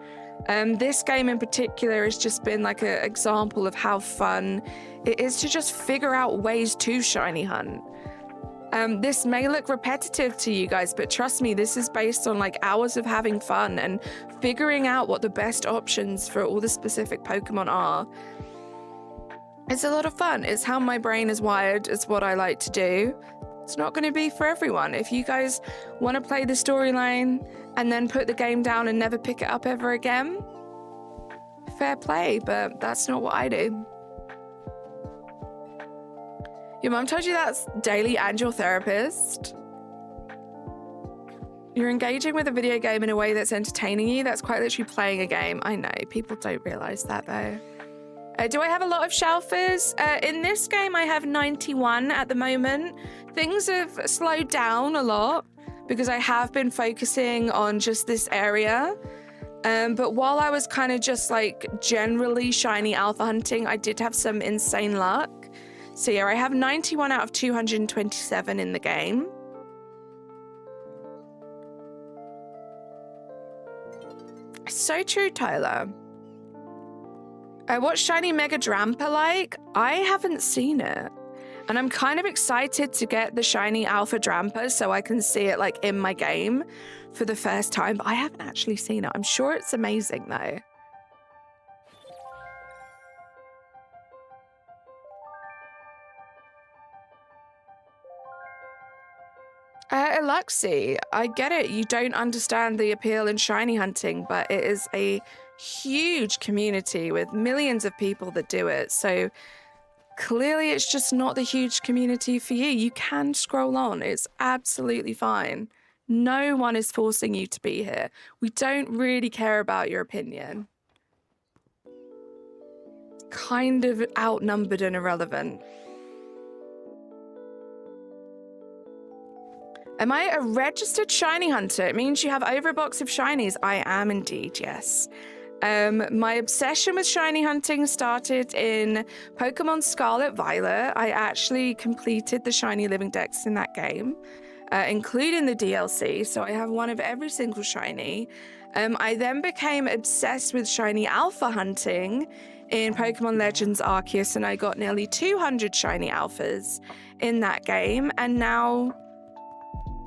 This game in particular has just been like an example of how fun it is to just figure out ways to shiny hunt. This may look repetitive to you guys, but trust me, this is based on like hours of having fun and figuring out what the best options for all the specific Pokemon are. It's a lot of fun. It's how my brain is wired. It's what I like to do. It's not going to be for everyone. If you guys want to play the storyline and then put the game down and never pick it up ever again, fair play, but that's not what I do. Your mom told you that's daily and your therapist? You're engaging with a video game in a way that's entertaining you. That's quite literally playing a game. I know, people don't realize that though. Do I have a lot of shelfers? In this game, I have 91 at the moment. Things have slowed down a lot because I have been focusing on just this area. But while I was kind of just like generally shiny alpha hunting, I did have some insane luck. So yeah, I have 91 out of 227 in the game. So true, Tyler. What's shiny Mega Drampa like? I haven't seen it. And I'm kind of excited to get the shiny Alpha Drampa so I can see it like in my game for the first time. But I haven't actually seen it. I'm sure it's amazing though. Eluxy, I get it. You don't understand the appeal in shiny hunting, but it is a huge community with millions of people that do it. So clearly it's just not the huge community for you. You can scroll on. It's absolutely fine. No one is forcing you to be here. We don't really care about your opinion. Kind of outnumbered and irrelevant. Am I a registered shiny hunter? It means you have over a box of shinies. I am indeed, yes. My obsession with shiny hunting started in Pokemon Scarlet Violet. I actually completed the shiny living dex in that game, including the DLC, so I have one of every single shiny. I then became obsessed with shiny alpha hunting in Pokemon Legends Arceus, and I got nearly 200 shiny alphas in that game, and now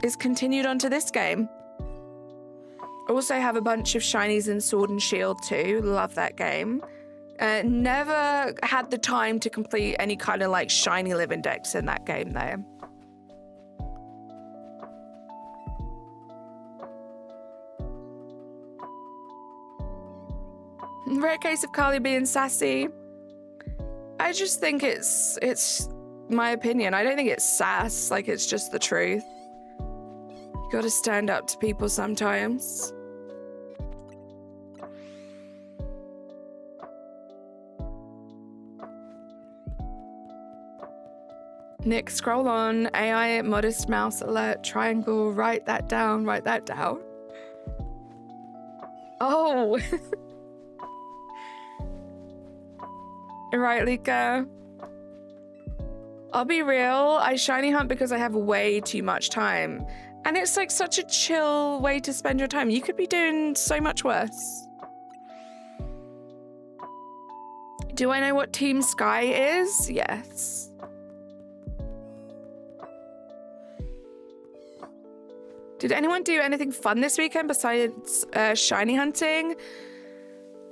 it's continued onto this game. Also have a bunch of shinies in Sword and Shield too. Love that game. Never had the time to complete any kind of like shiny living dex in that game though. Rare case of Carly being sassy. I just think it's my opinion. I don't think it's sass, like it's just the truth. You gotta stand up to people sometimes. Nick, scroll on. AI, modest mouse alert, triangle, write that down, write that down. Oh. Right, Lika. I'll be real, I shiny hunt because I have way too much time. And it's like such a chill way to spend your time. You could be doing so much worse. Do I know what Team Sky is? Yes. Did anyone do anything fun this weekend besides shiny hunting?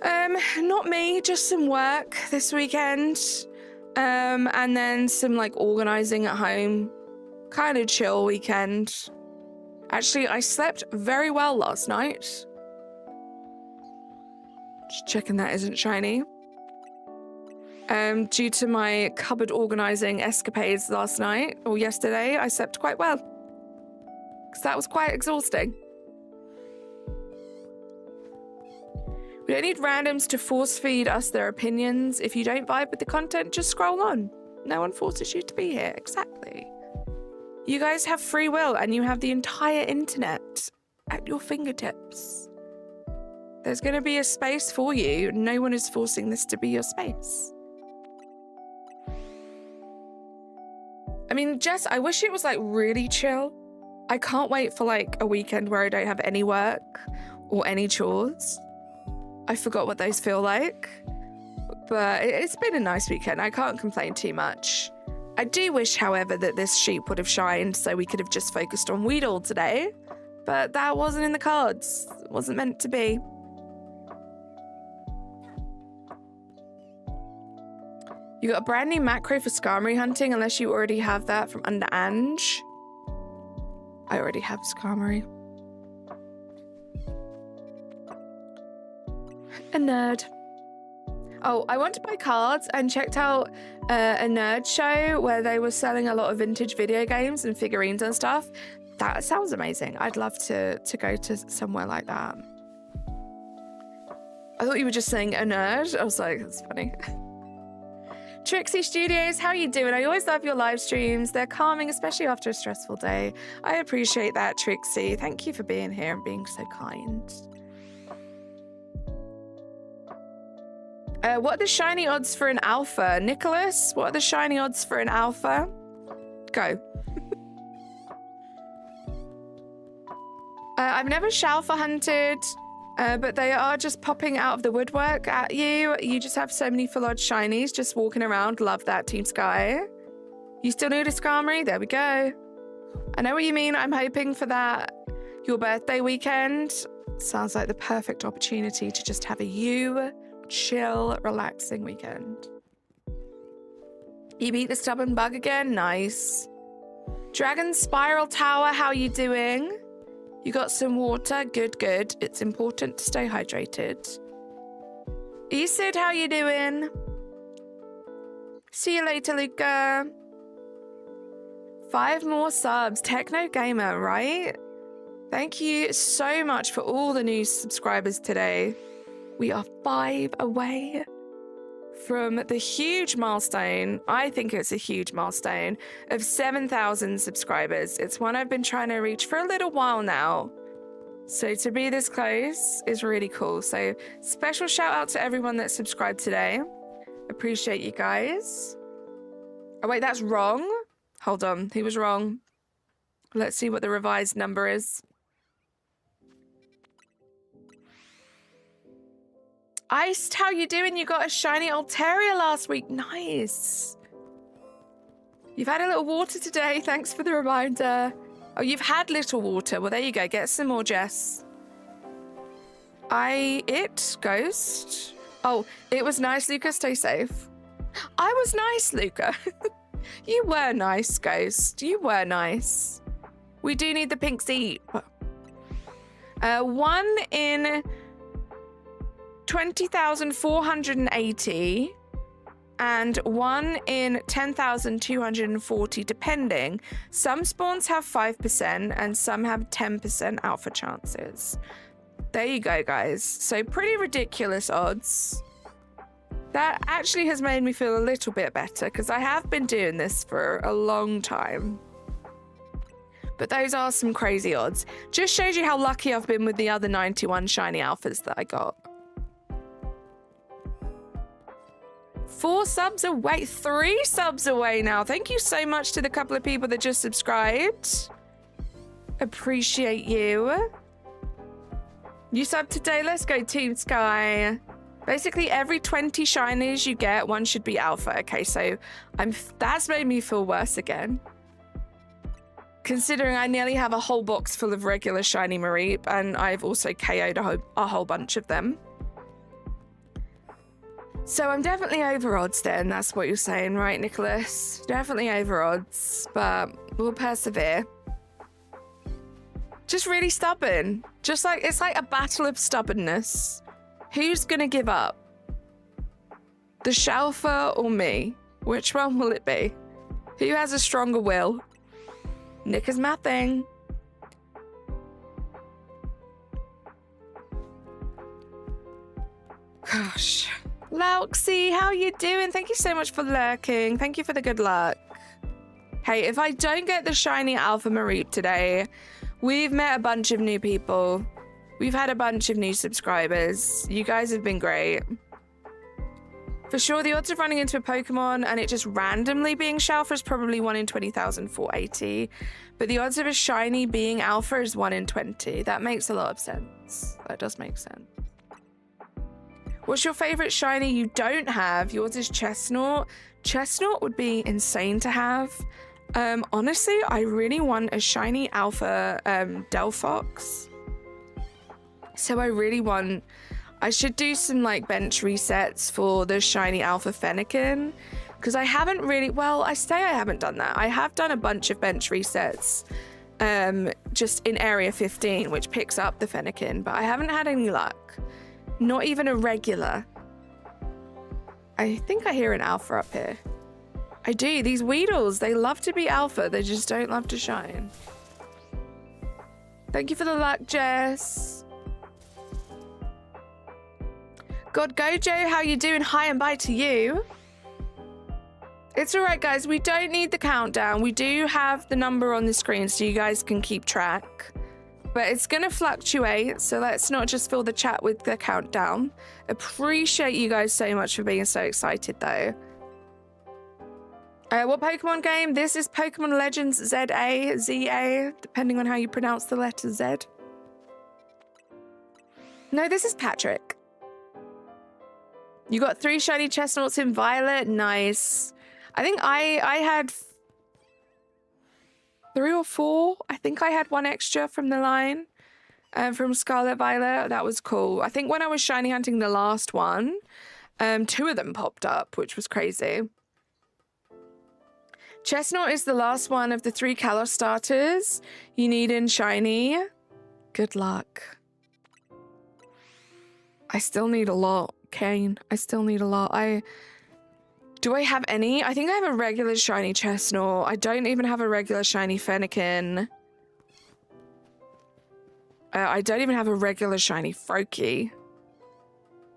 Not me, just some work this weekend. And then some like organizing at home. Kind of chill weekend. Actually, I slept very well last night. Just checking that isn't shiny. Due to my cupboard organizing escapades last night, or yesterday, I slept quite well. Because that was quite exhausting. We don't need randoms to force feed us their opinions. If you don't vibe with the content, just scroll on. No one forces you to be here. Exactly. You guys have free will and you have the entire internet at your fingertips. There's going to be a space for you. No one is forcing this to be your space. I mean, Jess, I wish it was like really chill. I can't wait for like a weekend where I don't have any work or any chores. I forgot what those feel like, but it's been a nice weekend. I can't complain too much. I do wish, however, that this sheep would have shined so we could have just focused on Weedle today. But that wasn't in the cards. It wasn't meant to be. You got a brand new macro for Skarmory hunting, unless you already have that from under Ange. I already have Skarmory. A nerd. Oh, I went to buy cards and checked out a nerd show where they were selling a lot of vintage video games and figurines and stuff. That sounds amazing. I'd love to go to somewhere like that. I thought you were just saying a nerd. I was like, that's funny. Trixie Studios, how are you doing? I always love your live streams. They're calming, especially after a stressful day. I appreciate that, Trixie. Thank you for being here and being so kind. What are the shiny odds for an alpha? Nicholas, what are the shiny odds for an alpha? Go. I've never shalfa hunted, but they are just popping out of the woodwork at you. You just have so many full odds shinies just walking around. Love that, Team Sky. You still need a Skarmory? There we go. I know what you mean. I'm hoping for that. Your birthday weekend sounds like the perfect opportunity to just have a chill, relaxing weekend. You beat the stubborn bug again? Nice. Dragon Spiral Tower, how you doing? You got some water? Good, good. It's important to stay hydrated. Isid, how you doing? See you later, Luca. 5 more subs. Techno Gamer, right? Thank you so much for all the new subscribers today. We are 5 away from the huge milestone. I think it's a huge milestone of 7,000 subscribers. It's one I've been trying to reach for a little while now. So to be this close is really cool. So special shout out to everyone that subscribed today. Appreciate you guys. Oh wait, that's wrong. Hold on, he was wrong. Let's see what the revised number is. Iced, how you doing? You got a shiny Altaria last week. Nice. You've had a little water today. Thanks for the reminder. Oh, you've had little water. Well, there you go. Get some more, Jess. Ghost. Oh, it was nice, Luca. Stay safe. I was nice, Luca. You were nice, Ghost. You were nice. We do need the pink seat. 1 in 20,480 and 1 in 10,240, depending. Some spawns have 5% and some have 10% alpha chances. There you go, guys. So pretty ridiculous odds. That actually has made me feel a little bit better because I have been doing this for a long time. But those are some crazy odds. Just shows you how lucky I've been with the other 91 shiny alphas that I got. 4 subs away, 3 subs away now. Thank you so much to the couple of people that just subscribed. Appreciate you. You sub today, let's go Team Sky. Basically every 20 shinies you get, 1 should be alpha. Okay, so that's made me feel worse again. Considering I nearly have a whole box full of regular shiny Mareep and I've also KO'd a whole bunch of them. So I'm definitely over odds then, that's what you're saying, right, Nicholas? Definitely over odds, but we'll persevere. Just really stubborn. Just like, it's like a battle of stubbornness. Who's gonna give up? The Shalfa or me? Which one will it be? Who has a stronger will? Nick is my thing. Gosh. Lauxie, how are you doing? Thank you so much for lurking. Thank you for the good luck. Hey, if I don't get the shiny Alpha Mareep today, we've met a bunch of new people. We've had a bunch of new subscribers. You guys have been great. For sure, the odds of running into a Pokemon and it just randomly being Shalfa is probably 1 in 20,480. But the odds of a shiny being Alpha is 1 in 20. That makes a lot of sense. That does make sense. What's your favorite shiny you don't have? Yours is Chestnut. Chestnut would be insane to have. Honestly, I really want a shiny alpha Delphox. So I should do some like bench resets for the shiny alpha Fennekin, because I haven't really, well, I haven't done that. I have done a bunch of bench resets just in area 15, which picks up the Fennekin, but I haven't had any luck. Not even a regular. I think I hear an alpha up here. I do. These Weedles, they love to be alpha. They just don't love to shine. Thank you for the luck, Jess. God, Gojo, how you doing? Hi and bye to you. It's all right, guys. We don't need the countdown. We do have the number on the screen so you guys can keep track. But it's going to fluctuate, so let's not just fill the chat with the countdown. Appreciate you guys so much for being so excited, though. What Pokemon game? This is Pokemon Legends ZA, depending on how you pronounce the letter Z. No, this is Patrick. You got 3 shiny Chestnuts in Violet. Nice. I think I had 3 or 4. I think I had 1 extra from the line, from Scarlet Violet. That was cool. I think when I was shiny hunting the last one, 2 of them popped up, which was crazy. Chestnut is the last one of the 3 Kalos starters you need in shiny. Good luck. I still need a lot, Kane. I still need a lot. Do I have any? I think I have a regular shiny Chestnut. I don't even have a regular shiny Fennekin. I don't even have a regular shiny Froakie.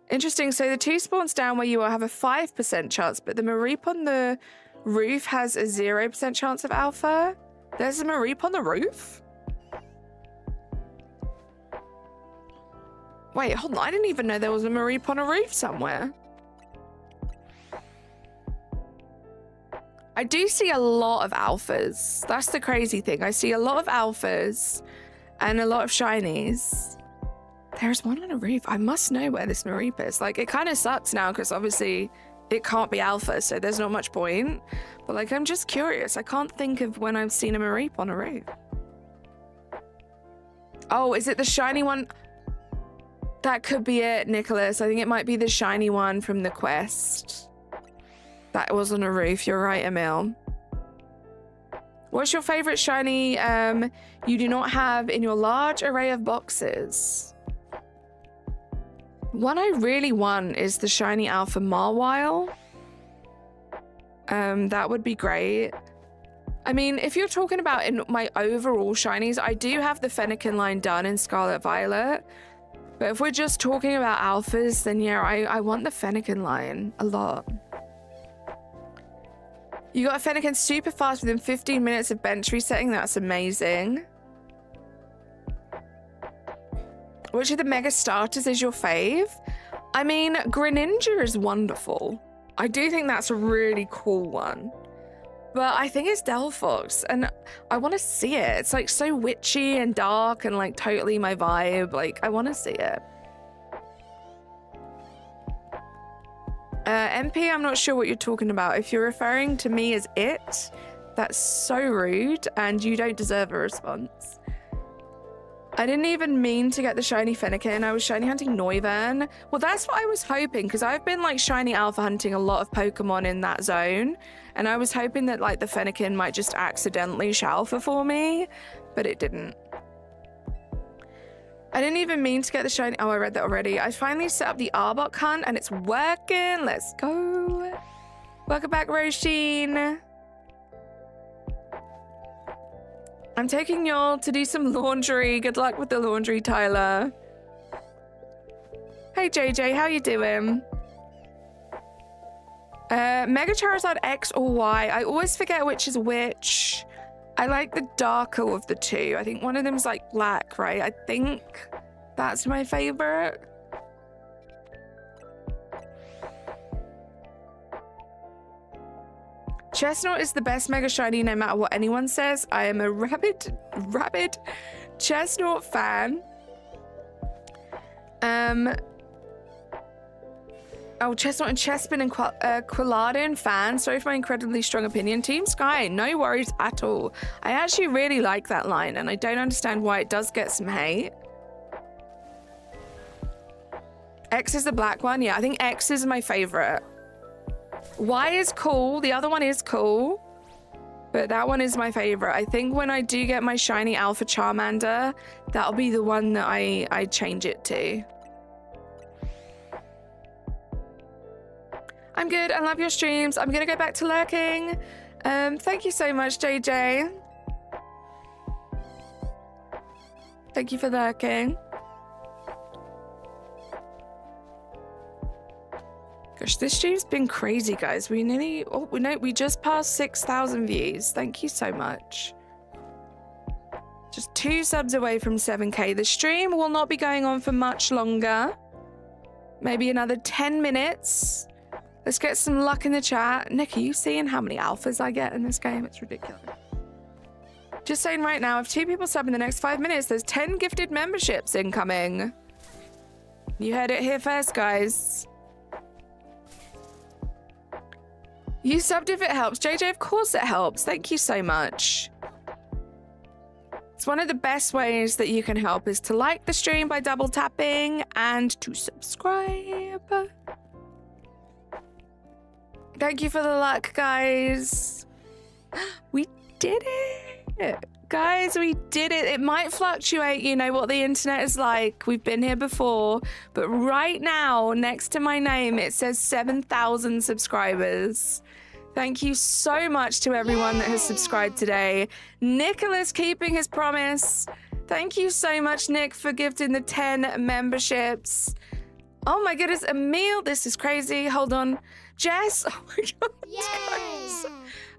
Interesting. So the 2 spawns down where you will have a 5% chance, but the Mareep on the roof has a 0% chance of alpha. There's a Mareep on the roof? Wait, hold on. I didn't even know there was a Mareep on a roof somewhere. I do see a lot of alphas. That's the crazy thing. I see a lot of alphas and a lot of shinies. There's one on a roof. I must know where this Mareep is. Like, it kind of sucks now because obviously it can't be alpha, so there's not much point. But like, I'm just curious. I can't think of when I've seen a Mareep on a roof. Oh, is it the shiny one? That could be it, Nicholas. I think it might be the shiny one from the quest. That was on a roof. You're right, Emil. What's your favorite shiny you do not have in your large array of boxes? One I really want is the shiny alpha Marwile. That would be great. I mean, if you're talking about in my overall shinies, I do have the Fennekin line done in Scarlet Violet. But if we're just talking about alphas, then yeah, I want the Fennekin line a lot. You got a Fennekin super fast within 15 minutes of bench resetting. That's amazing. Which of the mega starters is your fave? I mean, Greninja is wonderful. I do think that's a really cool one. But I think it's Delphox, and I want to see it. It's like so witchy and dark and like totally my vibe. Like, I want to see it. MP, I'm not sure what you're talking about. If you're referring to me as it, that's so rude and you don't deserve a response. I didn't even mean to get the shiny Fennekin. I was shiny hunting Noivern. Well, that's what I was hoping, because I've been like shiny alpha hunting a lot of Pokemon in that zone, and I was hoping that like the Fennekin might just accidentally alpha for me, but it didn't. I didn't even mean to get the shiny. Oh, I read that already. I finally set up the Arbok hunt and it's working. Let's go. Welcome back, Roisin. I'm taking y'all to do some laundry. Good luck with the laundry, Tyler. Hey, JJ, how you doing? Mega Charizard X or Y? I always forget which is which. I like the darker of the two. I think one of them's like black, right? I think that's my favorite. Chestnut is the best mega shiny no matter what anyone says. I am a rabid Chestnut fan. Oh, Chestnut and Chespin and Quillardin fans. Sorry for my incredibly strong opinion. Team Sky, no worries at all. I actually really like that line, and I don't understand why it does get some hate. X is the black one. Yeah, I think X is my favorite. Y is cool. The other one is cool. But that one is my favorite. I think when I do get my shiny Alpha Charmander, that'll be the one that I change it to. I'm good. I love your streams. I'm going to go back to lurking. Thank you so much, JJ. Thank you for lurking. Gosh, this stream's been crazy, guys. We just passed 6,000 views. Thank you so much. Just 2 subs away from 7K. The stream will not be going on for much longer. Maybe another 10 minutes. Let's get some luck in the chat. Nick, are you seeing how many alphas I get in this game? It's ridiculous. Just saying right now, if 2 people sub in the next 5 minutes, there's 10 gifted memberships incoming. You heard it here first, guys. You subbed if it helps. JJ, of course it helps. Thank you so much. It's one of the best ways that you can help is to like the stream by double tapping and to subscribe. Thank you for the luck, guys. We did it. Guys, we did it. It might fluctuate, you know what the internet is like. We've been here before. But right now, next to my name, it says 7,000 subscribers. Thank you so much to everyone that has subscribed today. Nicholas keeping his promise. Thank you so much, Nick, for gifting the 10 memberships. Oh my goodness, Emil, this is crazy. Hold on. Jess, oh my god, guys.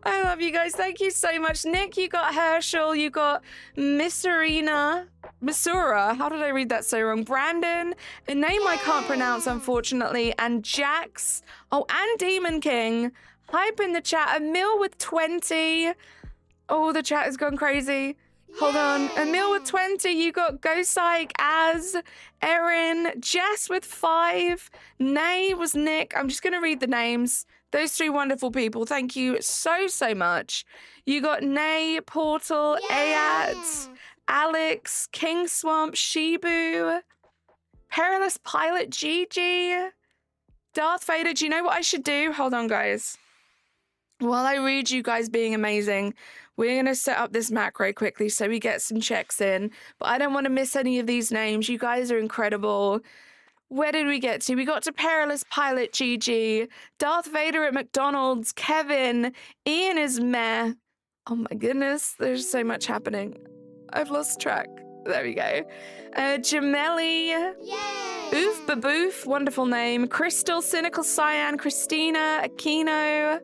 I love you guys. Thank you so much. Nick, you got Herschel, you got Missoura. How did I read that so wrong? Brandon, a name I can't pronounce, unfortunately, and Jax. Oh, and Demon King. Hype in the chat. Emil with 20. Oh, the chat has gone crazy. Hold on. Emil with 20. You got Gosike, Az, Erin, Jess with 5. Nay was Nick. I'm just going to read the names. Those 3 wonderful people. Thank you so, so much. You got Nay, Portal, Ayat, Alex, King Swamp, Shibu, Perilous Pilot, Gigi, Darth Vader. Do you know what I should do? Hold on, guys. While I read you guys being amazing, we're going to set up this macro quickly so we get some checks in. But I don't want to miss any of these names. You guys are incredible. Where did we get to? We got to Perilous Pilot, GG. Darth Vader at McDonald's. Kevin. Ian is meh. Oh my goodness. There's so much happening. I've lost track. There we go. Jameli. Oof Baboof. Wonderful name. Crystal, Cynical Cyan, Christina, Aquino.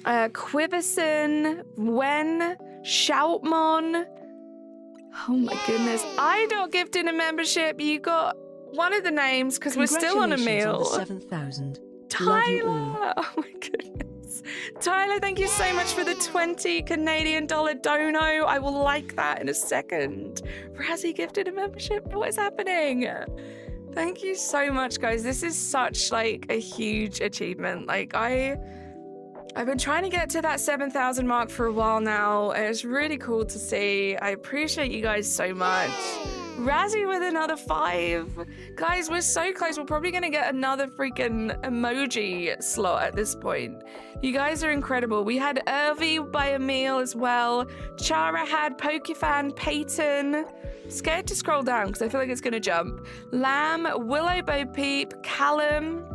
Quiverson, Wen, Shoutmon. Oh my goodness. Idol gifted a membership. You got one of the names because we're still on a meal. 7,000. Tyler. Oh my goodness. Tyler, thank you so much for the 20 Canadian dollar dono. I will like that in a second. Razzie gifted a membership. What is happening? Thank you so much, guys. This is such like a huge achievement. Like I've been trying to get to that 7,000 mark for a while now. It's really cool to see. I appreciate you guys so much. Razzie with another 5. Guys, we're so close. We're probably going to get another freaking emoji slot at this point. You guys are incredible. We had Irvi by Emil as well. Chara had Pokefan, Peyton. Scared to scroll down because I feel like it's going to jump. Lamb, Willow Bo Peep, Callum.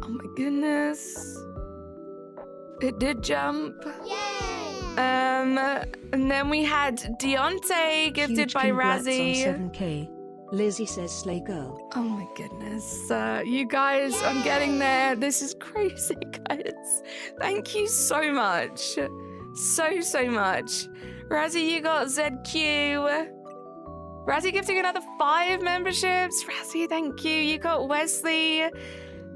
Oh my goodness. It did jump. Yay! And then we had Deontay gifted Huge by congrats Razzie. on 7K. Lizzie says slay girl. Oh my goodness. You guys, I'm getting there. This is crazy, guys. Thank you so much. So, so much. Razzie, you got ZQ. Razzie gifting another 5 memberships. Razzie, thank you. You got Wesley.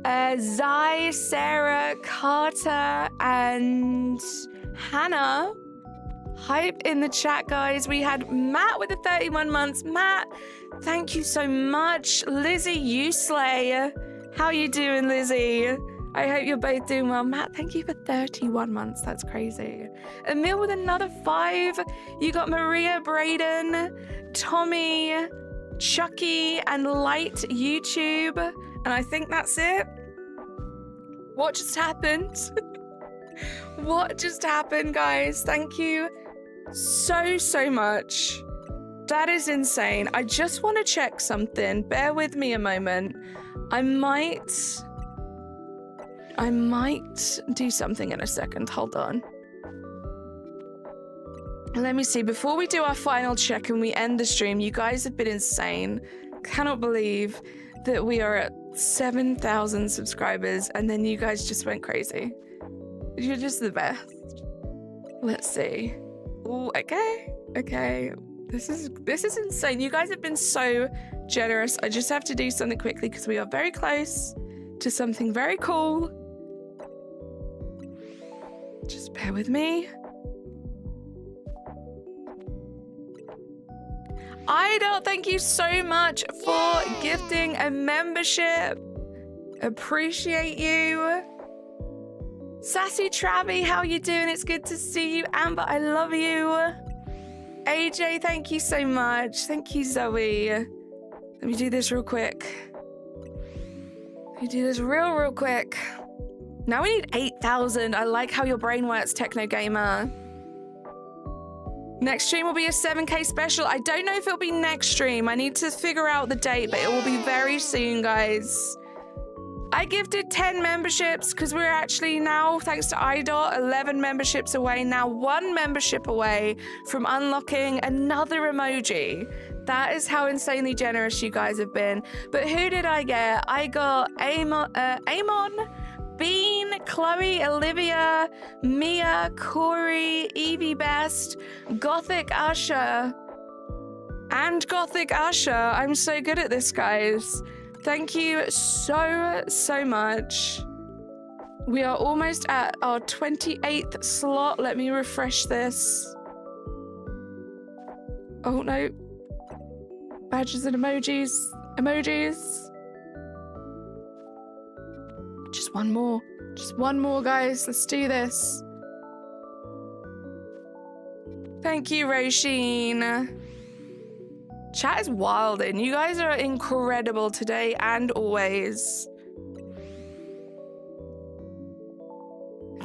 Zai, Sarah, Carter, and Hannah. Hype in the chat, guys. We had Matt with the 31 months. Matt, thank you so much. Lizzie, you slay. How you doing, Lizzie? I hope you're both doing well. Matt, thank you for 31 months. That's crazy. Emil with another 5. You got Maria, Braden, Tommy, Chucky, and Light YouTube. And I think that's it. What just happened? What just happened, guys? Thank you so much. That is insane. I just want to check something. Bear with me a moment. I might do something in a second. Hold on. Let me see. Before we do our final check and we end the stream, you guys have been insane. Cannot believe that we are at 7,000 subscribers and then you guys just went crazy. You're just the best. Let's see. Oh, okay. This is insane. You guys have been so generous. I just have to do something quickly because we are very close to something very cool. Just bear with me. Idol, thank you so much for gifting a membership. Appreciate you. Sassy Travi, how you doing? It's good to see you. Amber, I love you. AJ, thank you so much. Thank you, Zoe. Let me do this real quick. Let me do this real quick. Now we need 8,000. I like how your brain works, Techno Gamer. Next stream will be a 7K special. I don't know if it'll be next stream. I need to figure out the date, but it will be very soon, guys. I gifted 10 memberships because we're actually now, thanks to IDOT, 11 memberships away. Now 1 membership away from unlocking another emoji. That is how insanely generous you guys have been. But who did I get? I got Amon, Bean, Chloe, Olivia, Mia, Corey, Evie Best, Gothic Usher, and Gothic Usher. I'm so good at this, guys. Thank you so much. We are almost at our 28th slot. Let me refresh this. Oh no. Badges and emojis. Just one more, guys. Let's do this. Thank you, Roisin. Chat is wild, and you guys are incredible today and always.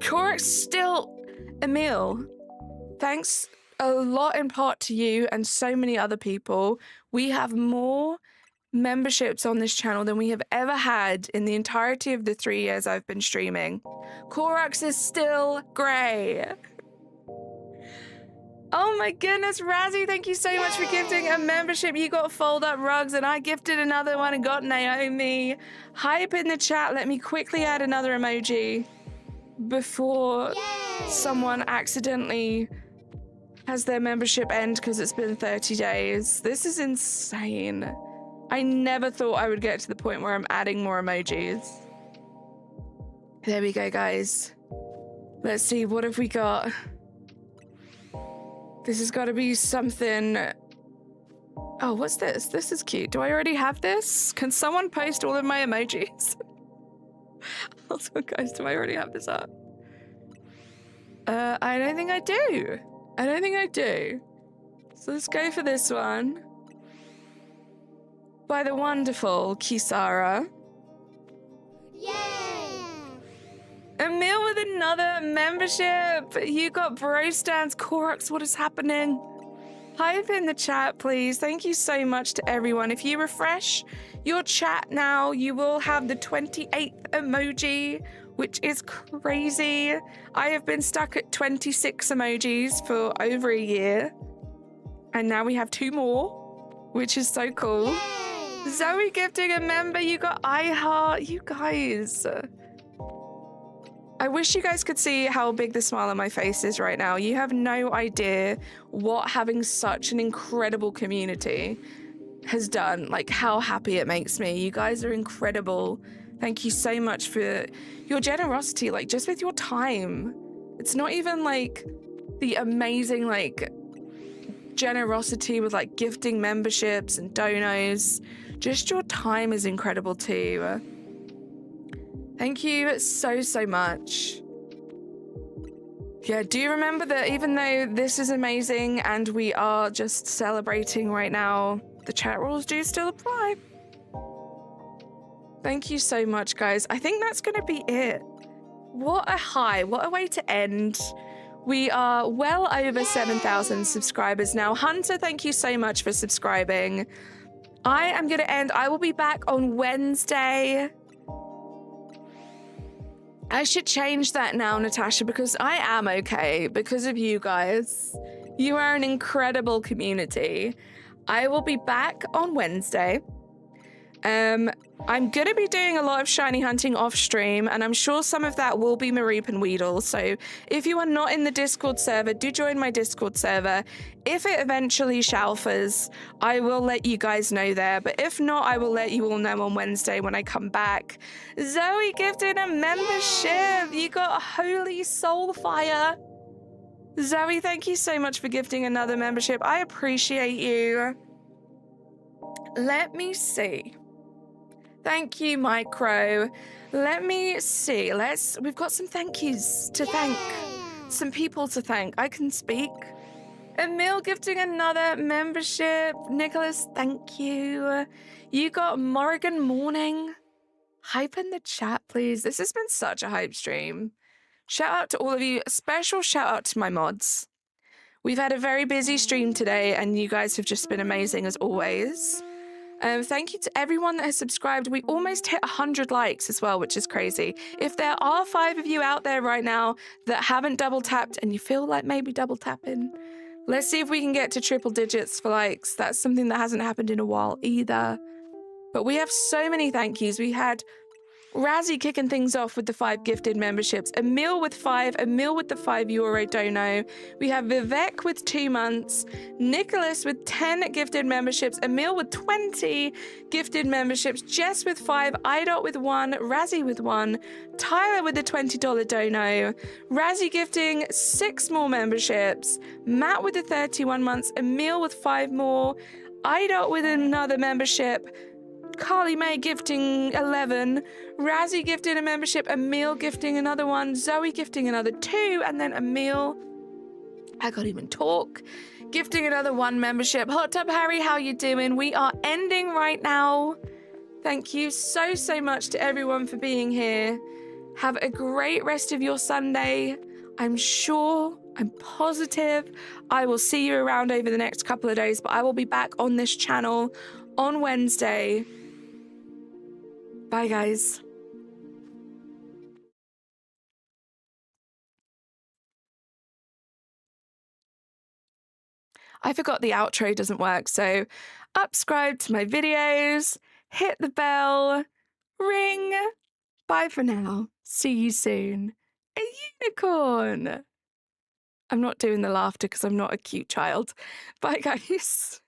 Correct still. Emil, thanks a lot in part to you and so many other people. We have more memberships on this channel than we have ever had in the entirety of the 3 years I've been streaming. Corax is still grey. Oh my goodness, Razzie, thank you so much for gifting a membership. You got fold-up rugs, and I gifted another one and got Naomi. Hype in the chat. Let me quickly add another emoji before someone accidentally has their membership end because it's been 30 days. This is insane. I never thought I would get to the point where I'm adding more emojis. There we go, guys. Let's see, what have we got? This has got to be something. Oh, what's this? This is cute. Do I already have this? Can someone post all of my emojis? Also, guys, do I already have this up? I don't think I do. So let's go for this one. By the wonderful Kisara. Emil with another membership. You got Bro Stands. Corax, what is happening? Hype in the chat, please. Thank you so much to everyone. If you refresh your chat now, you will have the 28th emoji, which is crazy. I have been stuck at 26 emojis for over a year. And now we have 2 more, which is so cool. Zoe gifting a member. You got iHeart. You guys. I wish you guys could see how big the smile on my face is right now. You have no idea what having such an incredible community has done, like how happy it makes me. You guys are incredible. Thank you so much for your generosity, like just with your time. It's not even like the amazing like generosity with like gifting memberships and donos. Just your time is incredible too. Thank you so much. Yeah, do you remember that even though this is amazing and we are just celebrating right now, the chat rules do still apply. Thank you so much, guys. I think that's going to be it. What a high, what a way to end. We are well over 7,000 subscribers now. Hunter, thank you so much for subscribing. I am going to end. I will be back on Wednesday. I should change that now, Natasha, because I am okay because of you guys. You are an incredible community. I will be back on Wednesday. I'm going to be doing a lot of shiny hunting off stream, and I'm sure some of that will be Mareep and Weedle. So if you are not in the Discord server, do join my Discord server. If it eventually shalfers, I will let you guys know there. But if not, I will let you all know on Wednesday when I come back. Zoe gifted a membership. You got Holy Soulfire. Zoe, thank you so much for gifting another membership. I appreciate you. Let me see. Thank you, Micro. Let me see. We've got some thank yous to thank. Some people to thank. I can speak. Emil gifting another membership. Nicholas, thank you. You got Morrigan Morning. Hype in the chat, please. This has been such a hype stream. Shout out to all of you. A special shout out to my mods. We've had a very busy stream today, and you guys have just been amazing as always. Thank you to everyone that has subscribed. We almost hit 100 likes as well, which is crazy. If there are 5 of you out there right now that haven't double tapped and you feel like maybe double tapping, let's see if we can get to triple digits for likes. That's something that hasn't happened in a while either. But we have so many thank yous. We had Razzie kicking things off with the 5 gifted memberships, Emil with 5, Emil with the €5 dono. We have Vivek with 2 months, Nicholas with 10 gifted memberships, Emil with 20 gifted memberships, Jess with 5, Idot with 1, Razzie with 1, Tyler with a $20 dono, Razzie gifting 6 more memberships, Matt with the 31 months, Emil with 5 more, Idot with another membership, Carly May gifting 11, Razzie gifting a membership, Emil gifting another one, Zoe gifting another 2, and then Emil, I can't even talk, gifting another 1 membership. Hot Tub Harry, how you doing? We are ending right now. Thank you so much to everyone for being here. Have a great rest of your Sunday. I'm positive I will see you around over the next couple of days, but I will be back on this channel on Wednesday. Bye, guys. I forgot the outro doesn't work, so subscribe to my videos, hit the bell, ring. Bye for now. See you soon. A unicorn. I'm not doing the laughter because I'm not a cute child. Bye, guys.